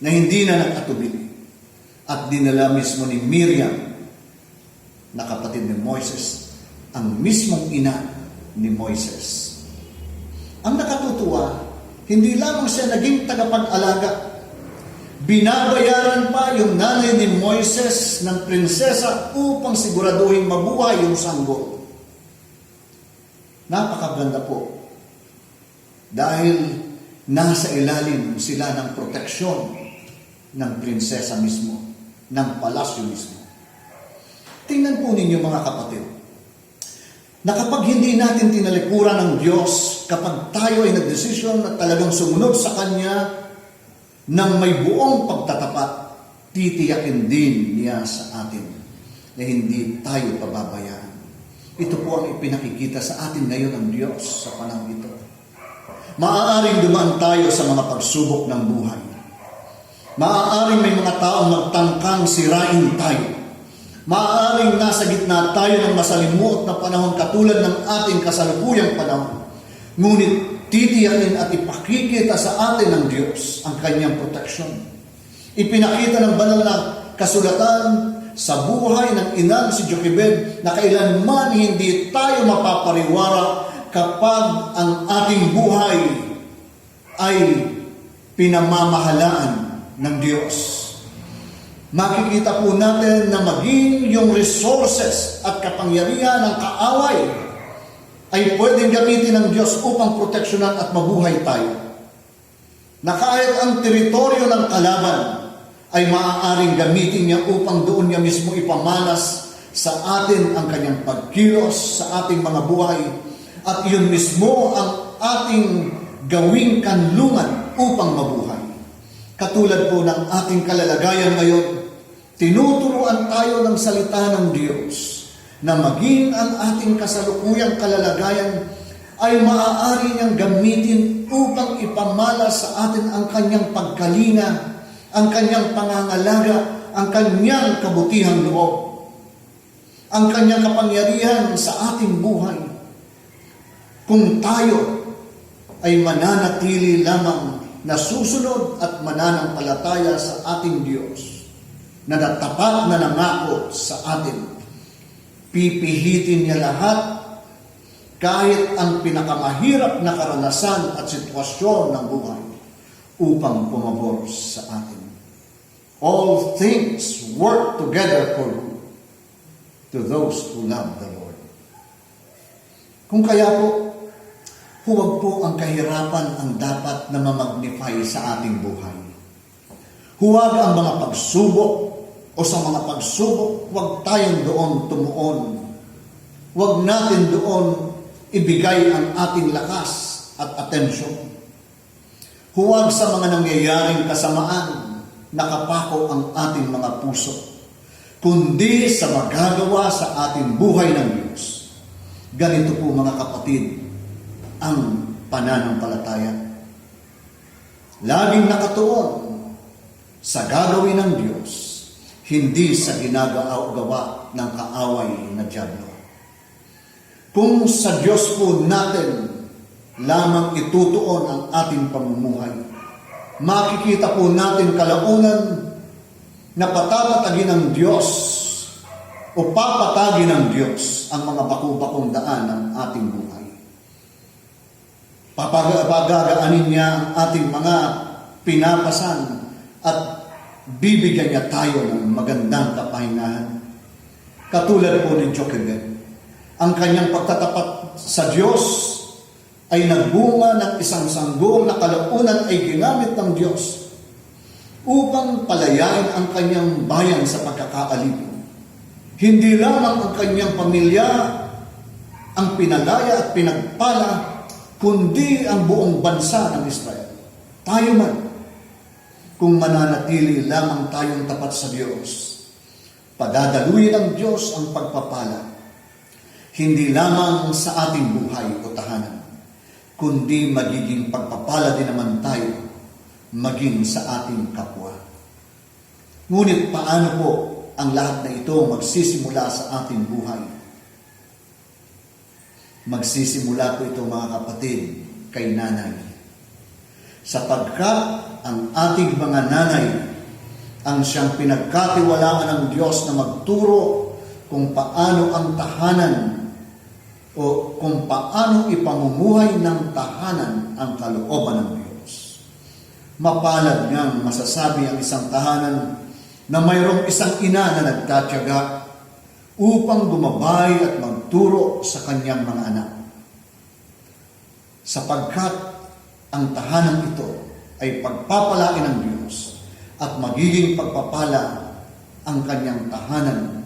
na hindi na nakatubili at dinala mismo ni Miriam na kapatid ni Moises, ang mismong ina ni Moises. Ang nakatutuwa, hindi lamang siya naging tagapag-alaga, binabayaran pa yung nanay ni Moises ng prinsesa upang siguraduhin mabuhay yung sanggol. Napakaganda po. Dahil nasa ilalim sila ng proteksyon ng prinsesa mismo, ng palasyo mismo. Tingnan po ninyo mga kapatid, na kapag hindi natin tinalikuran ng Diyos, kapag tayo ay nagdesisyon na talagang sumunod sa Kanya ng may buong pagtatapat, titiyakin din niya sa atin na hindi tayo pababayaan. Ito po ang ipinakikita sa atin ngayon ng Diyos sa panahon ito. Maaaring dumaan tayo sa mga pagsubok ng buhay. Maaaring may mga taong magtangkang sirain tayo. Maaaring nasa gitna tayo ng masalimuot na panahon katulad ng ating kasalukuyang panahon. Ngunit titiyakin at ipakikita sa atin ng Diyos ang kanyang proteksyon. Ipinakita ng banal na kasulatan sa buhay ng inang si Jochebed na kailanman hindi tayo mapapariwara kapag ang ating buhay ay pinamamahalaan ng Diyos. Makikita po natin na maging yung resources at kapangyarihan ng kaaway ay pwedeng gamitin ng Diyos upang proteksyonan at mabuhay tayo. Na kahit ang teritoryo ng kalaban ay maaaring gamitin niya upang doon niya mismo ipamalas sa atin ang kanyang pagkilos sa ating mga buhay, at yun mismo ang ating gawing kanlungan upang mabuhay. Katulad po ng ating kalalagayan ngayon, tinuturuan tayo ng salita ng Diyos na maging ang ating kasalukuyang kalalagayan ay maaari niyang gamitin upang ipamalas sa atin ang kanyang pagkalinga, ang kanyang pangangalaga, ang kanyang kabutihang loob, ang kanyang kapangyarihan sa ating buhay. Kung tayo ay mananatili lamang na susunod at mananampalataya sa ating Diyos na natapat na nangako sa atin, pipihitin niya lahat kahit ang pinakamahirap na karanasan at sitwasyon ng buhay upang pumabor sa atin. All things work together for good to those who love the Lord. Kung kaya po, huwag po ang kahirapan ang dapat na mamagnify sa ating buhay. Huwag ang mga pagsubok o sa mga pagsubok, huwag tayong doon tumuon. Huwag natin doon ibigay ang ating lakas at atensyon. Huwag sa mga nangyayaring kasamaan nakapako ang ating mga puso, kundi sa magagawa sa ating buhay ng Diyos. Ganito po mga kapatid, ang pananampalataya. Laging nakatuon sa gagawin ng Diyos, hindi sa ginagawa ng kaaway na dyablo. Kung sa Diyos po natin lamang itutuon ang ating pamumuhay, makikita po natin kalaunan na patatatagin ng Diyos o papatagin ng Diyos ang mga baku-bakong daan ng ating buhay. Papagagaanin niya ang ating mga pinapasan at bibigyan niya tayo ng magandang kapahingahan. Katulad po ni Jochebed, ang kanyang pagtatapat sa Diyos ay nagbunga ng isang sanggol na kalaunan ay ginamit ng Diyos upang palayain ang kanyang bayan sa pagkakaalipin. Hindi lamang ang kanyang pamilya ang pinalaya at pinagpala, kundi ang buong bansa ng Israel. Tayo man, kung mananatili lamang tayong tapat sa Diyos, padadaluin ng Diyos ang pagpapala, hindi lamang sa ating buhay o tahanan, kundi magiging pagpapala din naman tayo maging sa ating kapwa. Ngunit paano po ang lahat na ito magsisimula sa ating buhay? Magsisimula po ito mga kapatid kay nanay. Sapagkat ang ating mga nanay ang siyang pinagkatiwalaan ng Diyos na magturo kung paano ang tahanan o kung paano ipamumuhay ng tahanan ang kalooban ng Diyos. Mapalad ngang masasabi ang isang tahanan na mayroong isang ina na nagtatyaga upang gumabay at magturo sa kanyang mga anak. Sapagkat ang tahanan ito ay pagpapalain ng Diyos at magiging pagpapala ang kanyang tahanan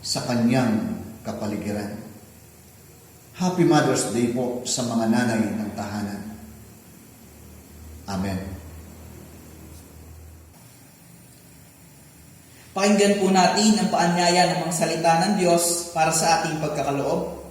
sa kanyang kapaligiran. Happy Mother's Day po sa mga nanay ng tahanan. Amen. Pakinggan po natin ang paanyaya ng mga salita ng Diyos para sa ating pagkakaloob.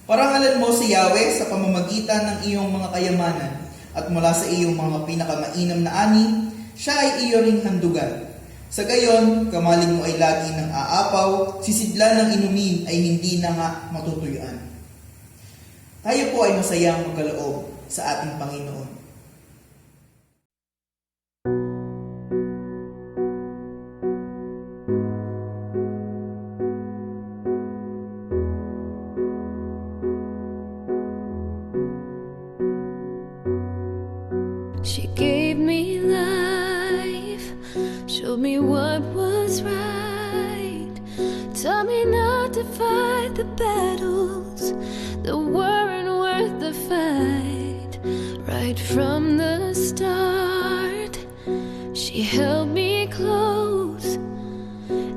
Parangalan mo si Yahweh sa pamamagitan ng iyong mga kayamanan at mula sa iyong mga pinakamainam na ani, siya ay iyo ring handugan. Sa gayon, kamalig mo ay lagi ng aapaw, sisidlan ng inumin ay hindi na nga matutuyuan. Tayo po ay masayang magkaloob sa ating Panginoon. She gave me life, showed me what was right, taught me not to fight the battles that weren't worth the fight. Right from the start, she held me close,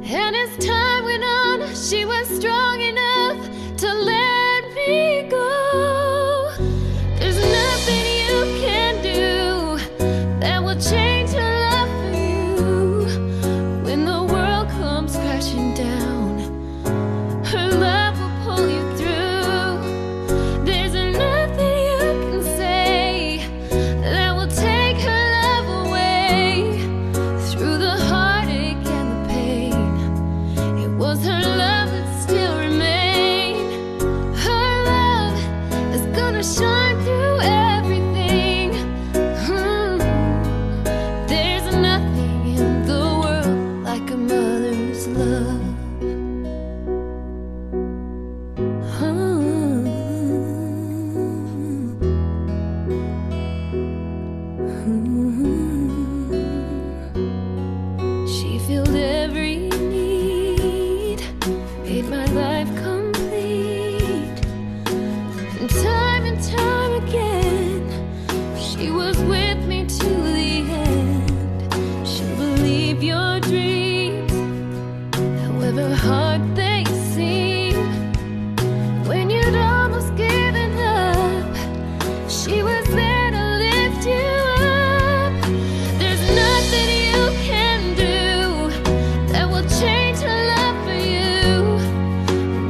and as time went on, she was strong enough to let me go. There's nothing you can do that will change her love for you. When the world comes crashing down, her love will pull you through. There's nothing you can say that will take her love away. Through the heartache and the pain, it was her love that still remained. Her love is gonna shine through everything. There's nothing in the world like a mother's love. She filled every need, made my life complete. And time again, she was with me to the end. She'll believe your dreams, however hard they seem. When you'd almost given up, she was there to lift you up. There's nothing you can do that will change her love for you.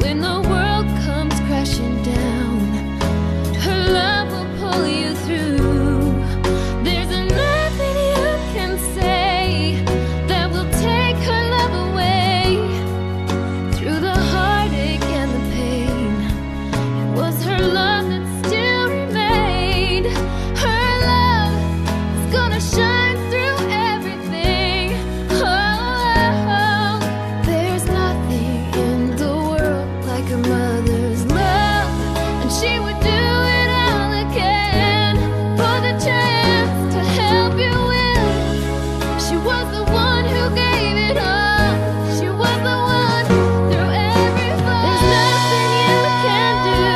When the world comes crashing down, her love will pull you through. There's nothing you can say that will take her love away. Through the heartache and the pain, it was her love that still remained. Her love is gonna shine through everything. Oh, there's nothing in the world like a mother's love, and she would do it all again for the chance to help you win. She was the one who gave it all. She was the one through every fall. There's nothing you can do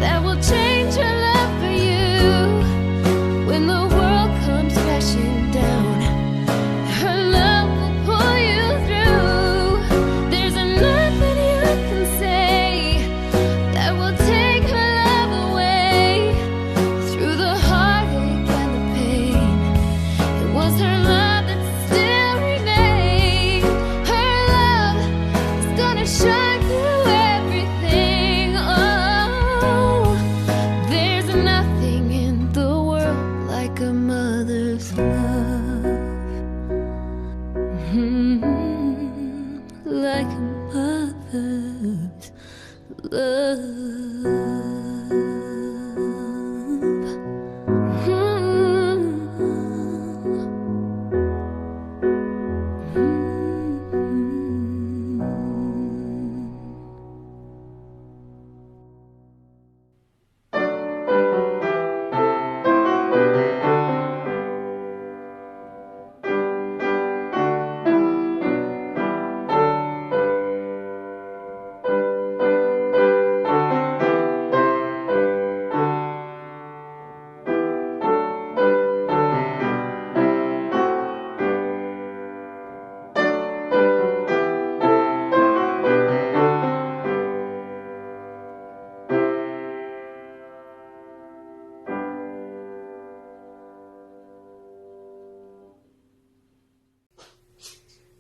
that will change her love for you. When the world comes crashing down, her love will pull you through. There's nothing you can say that will take her love away. Through the heartache and the pain, it was her love that still remained. Her love is gonna shine through everything. Oh, there's nothing in the world like a mother's love. Like a mother's love.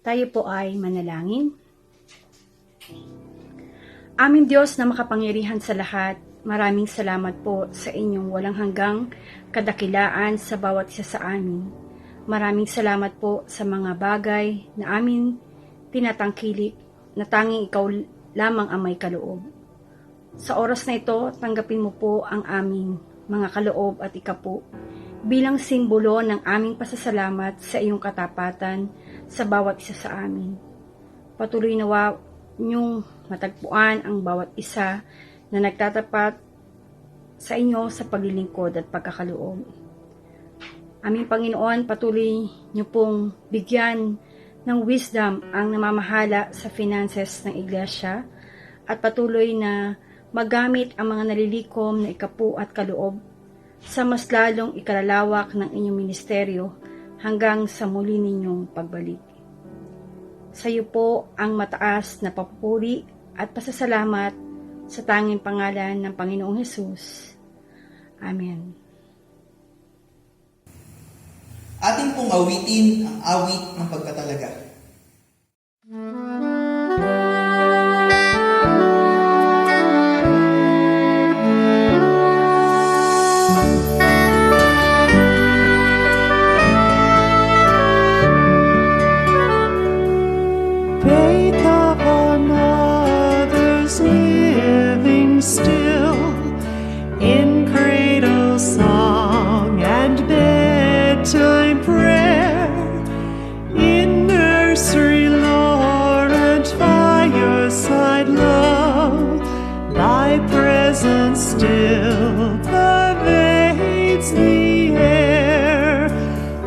Tayo po ay manalangin. Aming Diyos na makapangyarihan sa lahat, maraming salamat po sa inyong walang hanggang kadakilaan sa bawat isa sa amin. Maraming salamat po sa mga bagay na amin tinatangkilik na tanging ikaw lamang ang may kaloob. Sa oras na ito, tanggapin mo po ang aming mga kaloob at ikapu bilang simbolo ng aming pasasalamat sa iyong katapatan sa bawat isa sa amin. Patuloy nawa niyong matagpuan ang bawat isa na nagtatapat sa inyo sa paglilingkod at pagkakaloob. Aming Panginoon, patuloy niyo pong bigyan ng wisdom ang namamahala sa finances ng Iglesia at patuloy na magamit ang mga nalilikom na ikapu at kaloob sa mas lalong ikalalawak ng inyong ministeryo hanggang sa muli ninyong pagbalik. Sa iyo po ang mataas na papuri at pasasalamat sa tanging pangalan ng Panginoong Hesus. Amen. Ating pong awitin ang awit ng pagkatalaga. Faith of our mothers living still in cradle song and bedtime prayer, in nursery lore and fireside love, thy presence still pervades the air.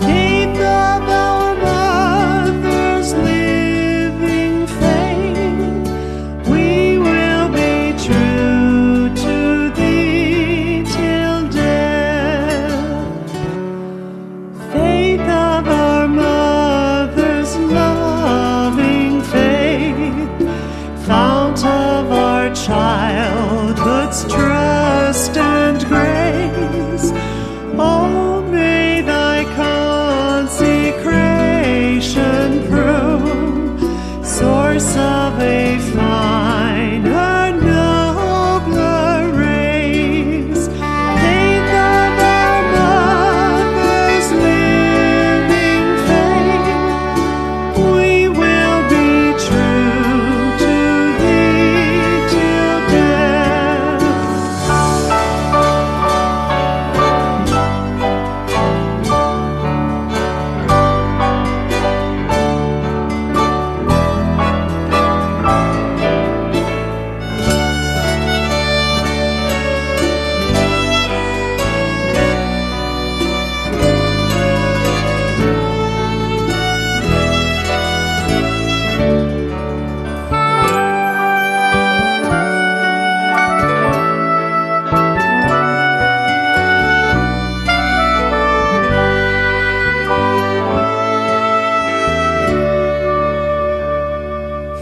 Faith of our mothers living faith, we will be true to thee till death. Faith of our mothers loving faith, fount of our childhood's trust and grace, oh, may thy consecration prove source of a finer, nobler race. Faith of our mothers living faith, we will be true to thee till death.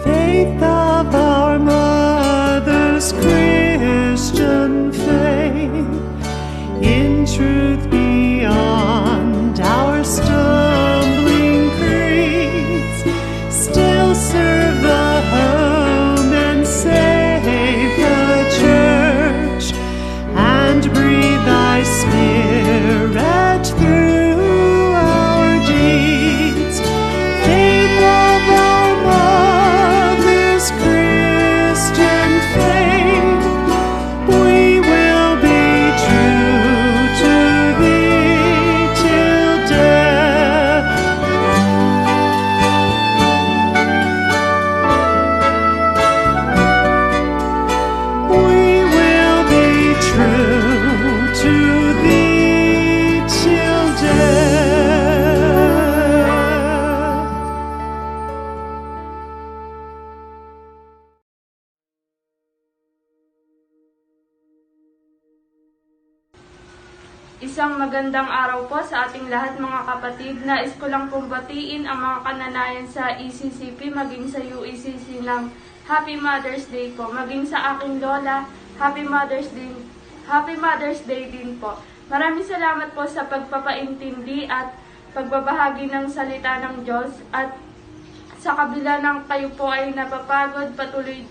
Faith of our mothers, Christian faith, in truth beyond our stumbling creeds, still serve the home and save the church, and breathe thy spirit through our deeds. Faith of our mothers, Christian faith, we will be true to thee till death. We will be true to thee till death. Isang magandang araw po sa ating lahat mga kapatid. Nais ko lang pong batiin ang mga kananayan sa ECCP maging sa UECC ng Happy Mother's Day po. Maging sa aking lola, Happy Mother's Day din po. Maraming salamat po sa pagpapaintindi at pagbabahagi ng salita ng Diyos, at sa kabila ng kayo po ay napapagod, patuloy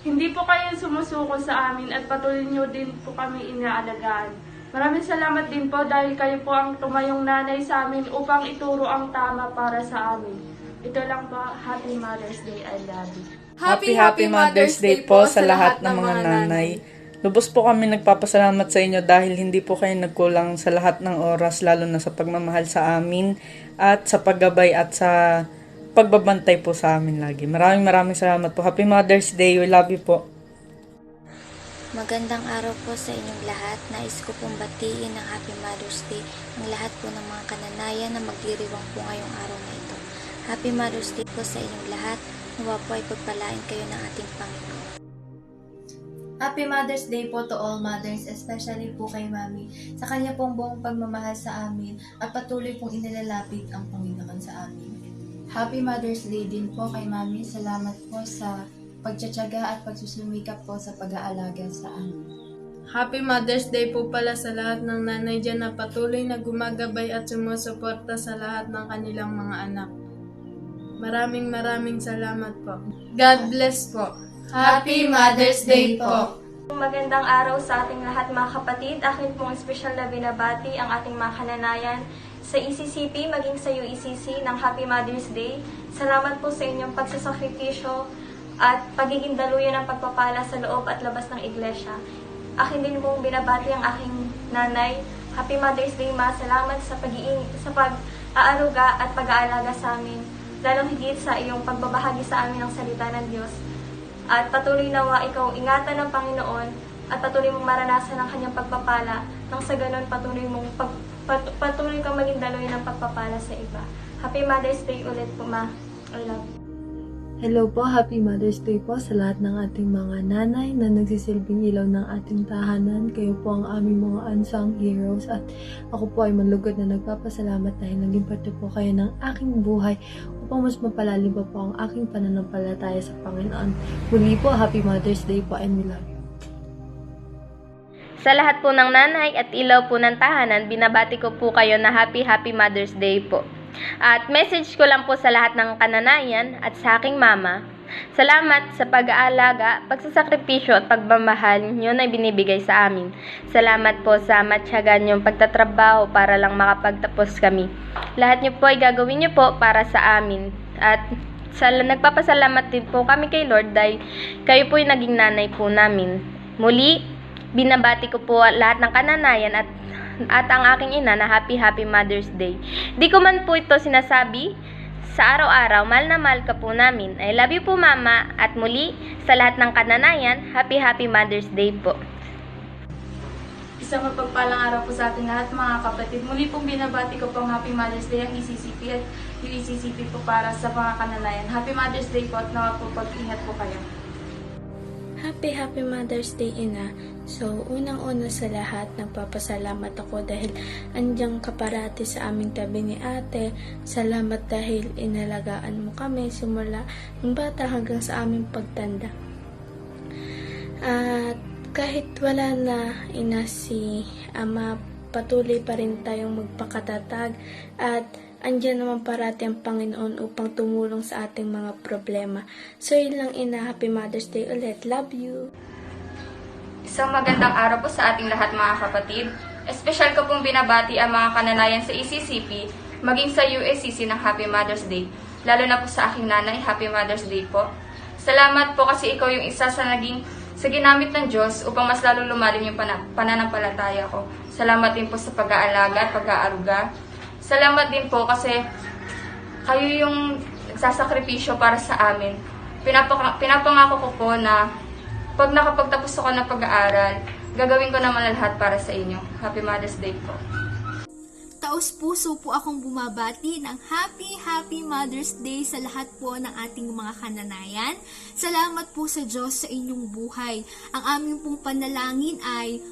hindi po kayo sumusuko sa amin at patuloy nyo din po kami inaalagaan. Maraming salamat din po dahil kayo po ang tumayong nanay sa amin upang ituro ang tama para sa amin. Ito lang po, Happy Mother's Day, I love you. Happy Mother's Day po sa lahat ng mga nanay. Lubos po kami nagpapasalamat sa inyo dahil hindi po kayo nagkulang sa lahat ng oras, lalo na sa pagmamahal sa amin at sa paggabay at sa pagbabantay po sa amin lagi. Maraming salamat po. Happy Mother's Day. We love you po. Magandang araw po sa inyong lahat. Nais ko pong batiin ng Happy Mother's Day ang lahat po ng mga kananayan na magdiriwang po ngayong araw na ito. Happy Mother's Day po sa inyong lahat. Nawa po ay pagpalain kayo ng ating Panginoon. Happy Mother's Day po to all mothers, especially po kay Mami, sa kanya pong buong pagmamahal sa amin at patuloy pong inilalapit ang Panginoon sa amin. Happy Mother's Day din po kay Mami. Salamat po sa pagtsatsaga at pagsusumikap po sa pag-aalaga sa amin. Happy Mother's Day po pala sa lahat ng nanay dyan na patuloy na gumagabay at sumusuporta sa lahat ng kanilang mga anak. Maraming salamat po. God bless po. Happy Mother's Day po! Magandang araw sa ating lahat mga kapatid. Akin pong espesyal na binabati ang ating mga kananayan sa ECCP maging sa UECC ng Happy Mother's Day. Salamat po sa inyong pagsasakripisyo at pagiging daluyan ng pagpapala sa loob at labas ng iglesia. Akin din pong binabati ang aking nanay. Happy Mother's Day, Ma. Salamat sa pag-aaruga at pag-aalaga sa amin, lalong higit sa iyong pagbabahagi sa amin ng salita ng Diyos. At patuloy nawa ikaw ingatan ng Panginoon at patuloy mong maranasan ang kanyang pagpapala nang sa ganon patuloy kang maging daluyan ng pagpapala sa iba. Happy Mother's Day ulit po, Ma. I love you. Hello po, Happy Mother's Day po sa lahat ng ating mga nanay na nagsisilbing ilaw ng ating tahanan. Kayo po ang aming mga unsung heroes at ako po ay manlugod na nagpapasalamat dahil naging parte po kayo ng aking buhay upang mas mapalalim pa po ang aking pananampalataya sa Panginoon. Muli po, Happy Mother's Day po and we love you. Sa lahat po ng nanay at ilaw po ng tahanan, binabati ko po kayo na Happy Mother's Day po. At message ko lang po sa lahat ng kananayan at sa aking mama, salamat sa pag-aalaga, pagsasakripisyo at pagmamahal nyo na binibigay sa amin. Salamat po sa matyagan yung pagtatrabaho para lang makapagtapos kami. Lahat nyo po ay gagawin nyo po para sa amin. At nagpapasalamat din po kami kay Lord dahil kayo po yung naging nanay po namin. Muli, binabati ko po lahat ng kananayan at ang aking ina na Happy Mother's Day. Di ko man po ito sinasabi sa araw-araw, mahal na mahal ka po namin. I love you po, Mama. At muli, sa lahat ng kananayan, Happy Mother's Day po. Isang mapagpalang araw po sa ating lahat mga kapatid. Muli pong binabati ko pong Happy Mother's Day ang ECCP at yung ECCP po para sa mga kananayan. Happy Mother's Day po at nawa po pag-ingat po kayo. Happy Mother's Day, Ina. So, unang-una sa lahat, nagpapasalamat ako dahil andiyan ka parati sa aming tabi ni ate. Salamat dahil inalagaan mo kami simula ng bata hanggang sa aming pagtanda. At kahit wala na ina si Ama, patuloy pa rin tayong magpakatatag at andiyan naman parati ang Panginoon upang tumulong sa ating mga problema. So, yun lang, Ina. Happy Mother's Day ulit. Love you! Isang magandang araw po sa ating lahat mga kapatid. Espesyal ko pong binabati ang mga kananayan sa ECCP, maging sa USCC ng Happy Mother's Day. Lalo na po sa aking nanay, Happy Mother's Day po. Salamat po kasi ikaw yung isa sa ginamit ng Diyos upang mas lalo lumalim yung pananampalataya ko. Salamat din po sa pag-aalaga at pag-aaruga. Salamat din po kasi kayo yung nagsasakripisyo para sa amin. Pinapangako ko po na pag nakapagtapos ako ng pag-aaral, gagawin ko naman lahat para sa inyo. Happy Mother's Day po. Taos-puso po akong bumabati ng Happy Mother's Day sa lahat po ng ating mga kananayan. Salamat po sa Diyos sa inyong buhay. Ang aming pong panalangin ay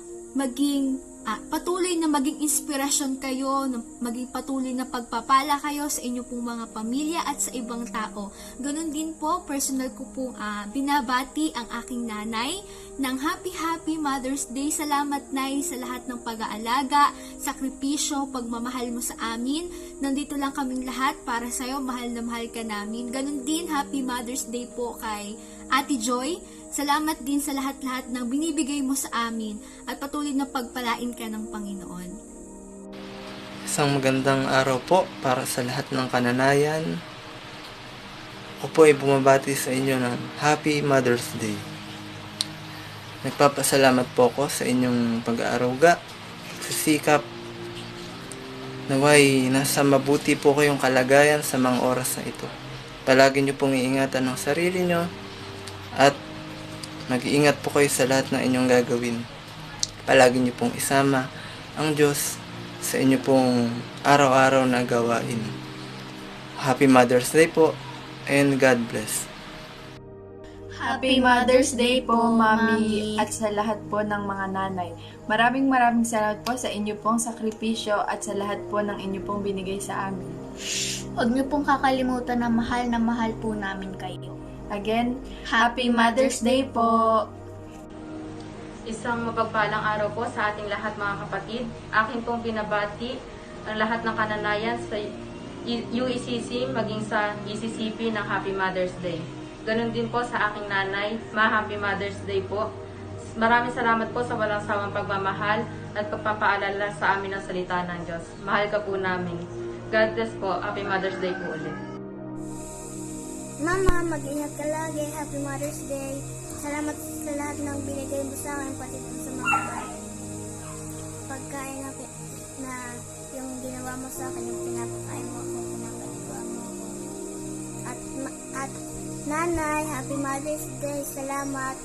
patuloy na maging inspirasyon kayo, maging patuloy na pagpapala kayo sa inyong pong mga pamilya at sa ibang tao. Ganon din po, personal ko pong binabati ang aking nanay ng Happy Mother's Day. Salamat, Nay, sa lahat ng pag-aalaga, sakripisyo, pagmamahal mo sa amin. Nandito lang kaming lahat para sa'yo, mahal na mahal ka namin. Ganon din, Happy Mother's Day po kay Ate Joy. Salamat din sa lahat-lahat ng binibigay mo sa amin at patuloy na pagpalain ka ng Panginoon. Isang magandang araw po para sa lahat ng kananayan. Ako po ay bumabati sa inyo ng Happy Mother's Day. Nagpapasalamat po ako sa inyong pag-aaruga, sa sikap. Naway, nasa mabuti po kayong kalagayan sa mga oras na ito. Palagi niyo pong iingatan ang sarili niyo at mag-iingat po kayo sa lahat ng inyong gagawin. Palagi niyo pong isama ang Diyos sa inyo pong araw-araw na gawain. Happy Mother's Day po and God bless. Happy Mother's Day po, Mami, at sa lahat po ng mga nanay. Maraming salamat po sa inyo pong sakripisyo at sa lahat po ng inyo pong binigay sa amin. Huwag niyo pong kakalimutan na mahal po namin kayo. Again, Happy Mother's Day po! Isang mapagpalang araw po sa ating lahat mga kapatid. Akin pong binabati ang lahat ng kananayan sa UECC maging sa ECCP ng Happy Mother's Day. Ganon din po sa aking nanay, Happy Mother's Day po. Maraming salamat po sa walang sawang pagmamahal at pagpapaalala sa amin ng salita ng Diyos. Mahal ka po namin. God bless po. Happy Mother's Day po ulit. Mama, mag-ingat ka lagi. Happy Mother's Day. Salamat sa lahat ng binigay mo sa akin, pati dun sa mga pagkain na yung ginawa mo sa akin, yung pinapakain mo ako, pinapaliguan mo ako. At nanay, Happy Mother's Day. Salamat.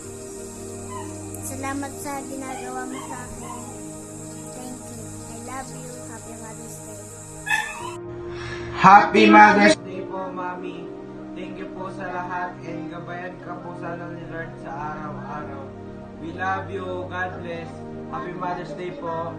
Salamat sa ginagawa mo sa akin. Thank you. I love you. Happy Mother's Day. Happy Mother's Day po, Mami. Thank you po sa lahat and gabayan ka po sana ni Lord sa araw-araw. We love you. God bless. Happy Mother's Day po.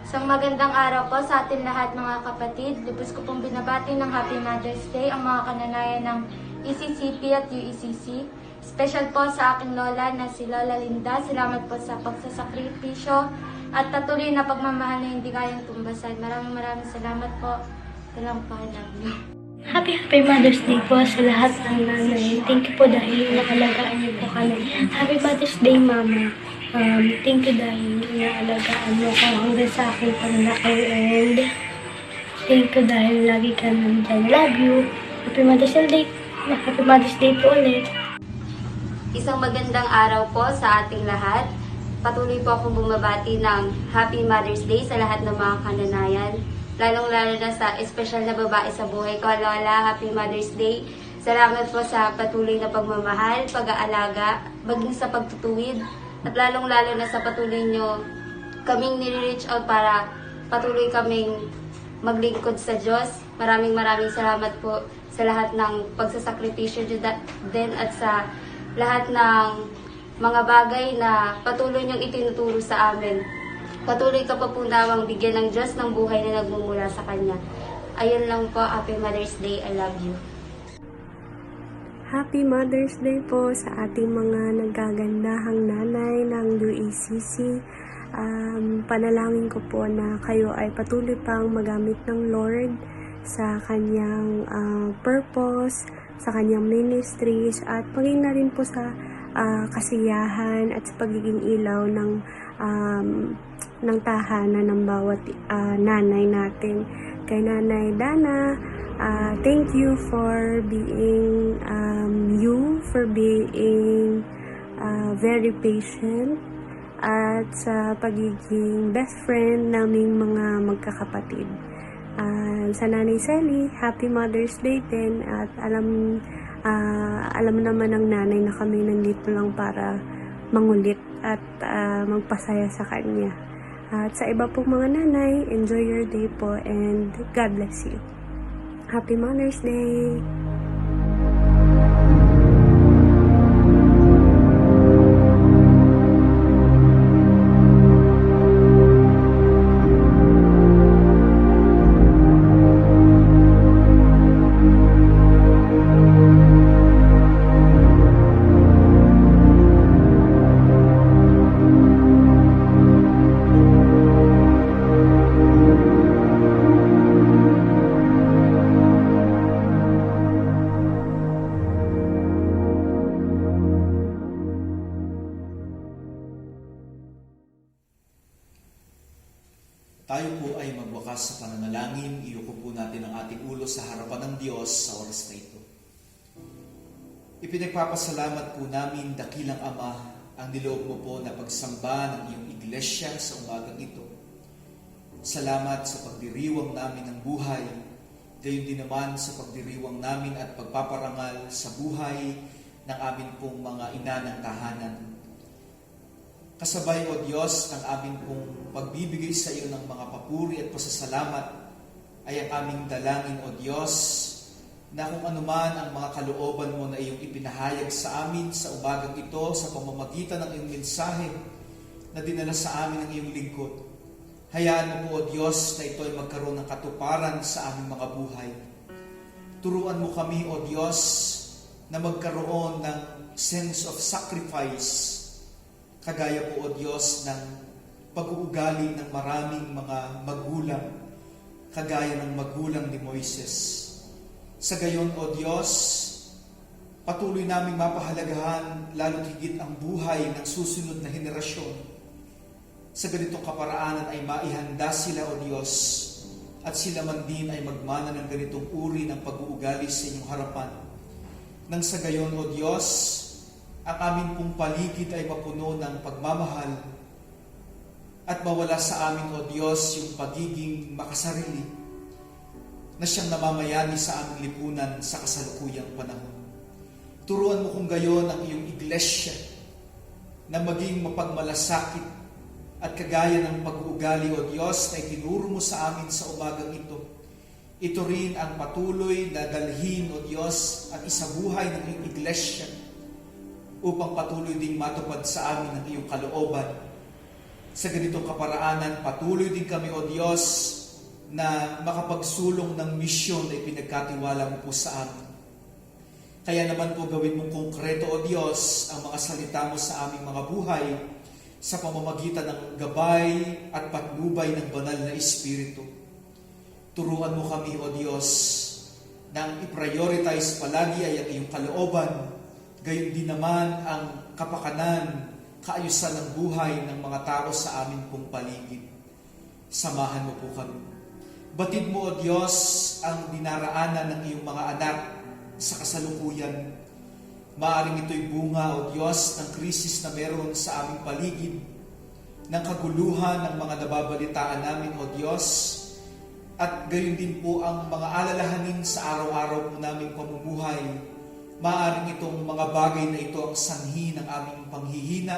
Isang magandang araw po sa atin lahat mga kapatid. Lubos ko pong binabati ng Happy Mother's Day ang mga kananayan ng ECCP at UECC. Special po sa aking lola na si Lola Linda. Salamat po sa pagsasakripisyo at patuloy na pagmamahal na hindi kayang tumbasan. Maraming salamat po. Ito lang po, love you. Happy Mother's Day po sa lahat ng nanay. Thank you po dahil nakalagaan niyo po kami. Happy Mother's Day, Mama. Thank you dahil nakalagaan mo ko hanggang sa aking panlaki. And thank you dahil lagi ka nandyan. Love you. Happy Mother's Day. Happy Mother's Day po ulit. Isang magandang araw po sa ating lahat. Patuloy po akong bumabati ng Happy Mother's Day sa lahat ng mga kananayan. Lalong-lalo na sa espesyal na babae sa buhay ko, Lola. Happy Mother's Day. Salamat po sa patuloy na pagmamahal, pag-aalaga, maging sa pagtutuwid, at lalong-lalo na sa patuloy nyo kaming nire-reach out para patuloy kaming maglingkod sa Diyos. Maraming salamat po sa lahat ng pagsasakripisyo din at sa lahat ng mga bagay na patuloy niyong itinuturo sa amin. Patuloy ka pa po nawang bigyan ng Diyos ng buhay na nagmumula sa Kanya. Ayun lang po, Happy Mother's Day. I love you. Happy Mother's Day po sa ating mga nagagandahang nanay ng UECC. Panalangin ko po na kayo ay patuloy pang magamit ng Lord sa Kanyang purpose, sa Kanyang ministries, at maging na rin po sa kasiyahan at sa pagiging ilaw ng tahanan ng bawat nanay natin. Kay Nanay Dana, thank you for being for being very patient at sa pagiging best friend naming mga magkakapatid. Sa Nanay Sally, Happy Mother's Day din, at alam naman ng nanay na kami nandito lang para mangulit at magpasaya sa kanya. At sa iba pong mga nanay, enjoy your day po and God bless you. Happy Mother's Day! Tayo po ay magwakas sa pananalangin. Iyuko po natin ang ating ulo sa harapan ng Diyos sa oras na ito. Ipinagpapasalamat po namin, dakilang Ama, ang niloob mo po na pagsamba ng iyong iglesia sa umagang ito. Salamat sa pagdiriwang namin ng buhay, gayon din naman sa pagdiriwang namin at pagpaparangal sa buhay ng amin pong mga ina ng tahanan. Kasabay, O Diyos, ng amin pong pagbibigay sa iyo ng mga papuri at pasasalamat ay ang aming dalangin, O Diyos, na kung anuman ang mga kalooban mo na iyong ipinahayag sa amin sa umagang ito sa pamamagitan ng iyong mensahe na dinala sa amin ng iyong lingkod, hayaan mo po, O Diyos, na ito ay magkaroon ng katuparan sa aming mga buhay. Turuan mo kami, O Diyos, na magkaroon ng sense of sacrifice, kagaya po, O Diyos, ng pag-uugali ng maraming mga magulang, kagaya ng magulang ni Moises. Sa gayon, O Diyos, patuloy naming mapahalagahan lalo't higit ang buhay ng susunod na henerasyon. Sa ganitong kaparaanan ay maihanda sila, O Diyos, at sila man din ay magmana ng ganitong uri ng pag-uugali sa inyong harapan. Nang sa gayon, O Diyos, ang amin pong paligid ay mapuno ng pagmamahal at mawala sa amin, O Diyos, yung pagiging makasarili na siyang namamayani sa aming lipunan sa kasalukuyang panahon. Turuan mo kung gayon ang iyong iglesia na maging mapagmalasakit at kagaya ng pag-uugali, O Diyos, na itinuro mo sa amin sa umagang ito. Ito rin ang patuloy na dalhin, O Diyos, at isabuhay ng iyong iglesia upang patuloy ding matupad sa amin ang iyong kalooban. Sa ganitong kaparaanan, patuloy din kami, O Diyos, na makapagsulong ng misyon na ipinagkatiwala mo po sa amin. Kaya naman po gawin mong konkreto, O Diyos, ang mga salita mo sa aming mga buhay sa pamamagitan ng gabay at patnubay ng banal na Espiritu. Turuan mo kami, O Diyos, na ang i-prioritize palagi ay ang iyong kalooban, gayon din naman ang kapakanan, kaayusan ng buhay ng mga tao sa amin pong paligid. Samahan mo po kami. Batid mo, O Diyos, ang dinaraanan ng iyong mga anak sa kasalukuyan. Maaring ito'y bunga, O Diyos, ng krisis na meron sa aming paligid, ng kaguluhan ng mga nababalitaan namin, O Diyos, at gayon din po ang mga alalahanin sa araw-araw po naming pamumuhay. Maaring itong mga bagay na ito ang sanhi ng aming panghihina,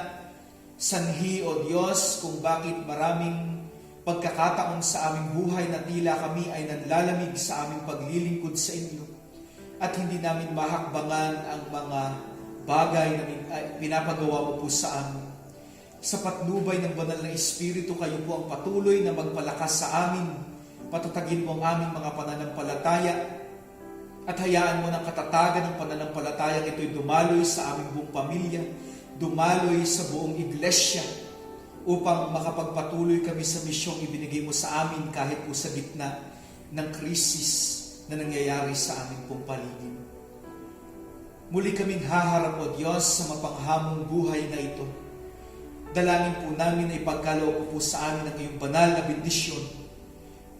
sanhi, O Diyos, kung bakit maraming pagkakataon sa aming buhay na tila kami ay nanlalamig sa aming paglilingkod sa inyo at hindi namin mahakbangan ang mga bagay na pinapagawa mo po sa amin. Sa patnubay ng banal na Espiritu, kayo po ang patuloy na magpalakas sa amin, patatagin mo ang aming mga pananampalataya at hayaan mo ng katatagan ng pananampalataya ito'y dumaloy sa aming buong pamilya, dumaloy sa buong iglesia, upang makapagpatuloy kami sa misyong ibinigay mo sa amin kahit po sa gitna ng krisis na nangyayari sa aming pong paligid. Muli kaming haharap, O Diyos, sa mapanghamong buhay na ito. Dalangin po namin ay pagkaloob po sa amin ang iyong banal na bendisyon.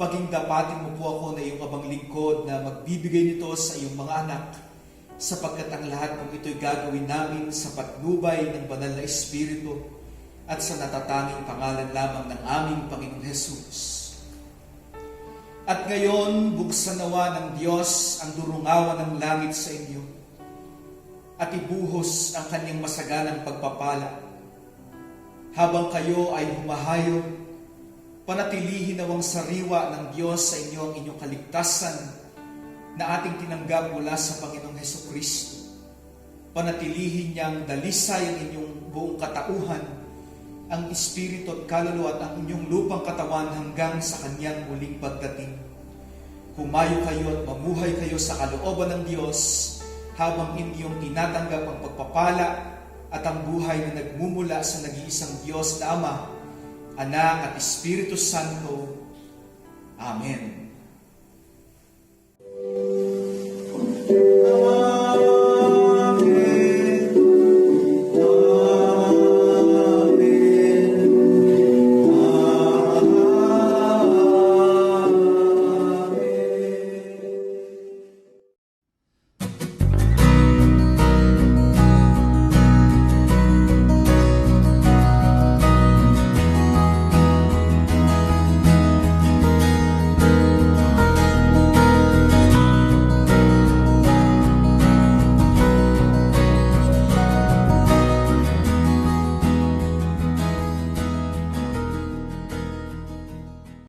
Paging dapatin mo po ako na iyong abang lingkod na magbibigay nito sa iyong mga anak, sapagkat ang lahat ng ito'y gagawin namin sa patnubay ng banal na Espiritu at sa natatanging pangalan lamang ng aming Panginoong Hesus. At ngayon, buksan nawa ng Diyos ang durungawan ng langit sa inyo at ibuhos ang kanyang masaganang pagpapala. Habang kayo ay humahayo, panatilihin nawang sariwa ng Diyos sa inyo ang inyong kaligtasan na ating tinanggap mula sa Panginoong Hesukristo. Panatilihin niyang dalisay ang inyong buong katauhan, ang espiritu at kaluluwa at ang inyong lupang katawan hanggang sa kanyang muling pagdating. Humayo kayo at mamuhay kayo sa kalooban ng Diyos habang inyong tinatanggap ang pagpapala at ang buhay na nagmumula sa nag-iisang Diyos na Ama, Anak at Espiritu Santo. Amen.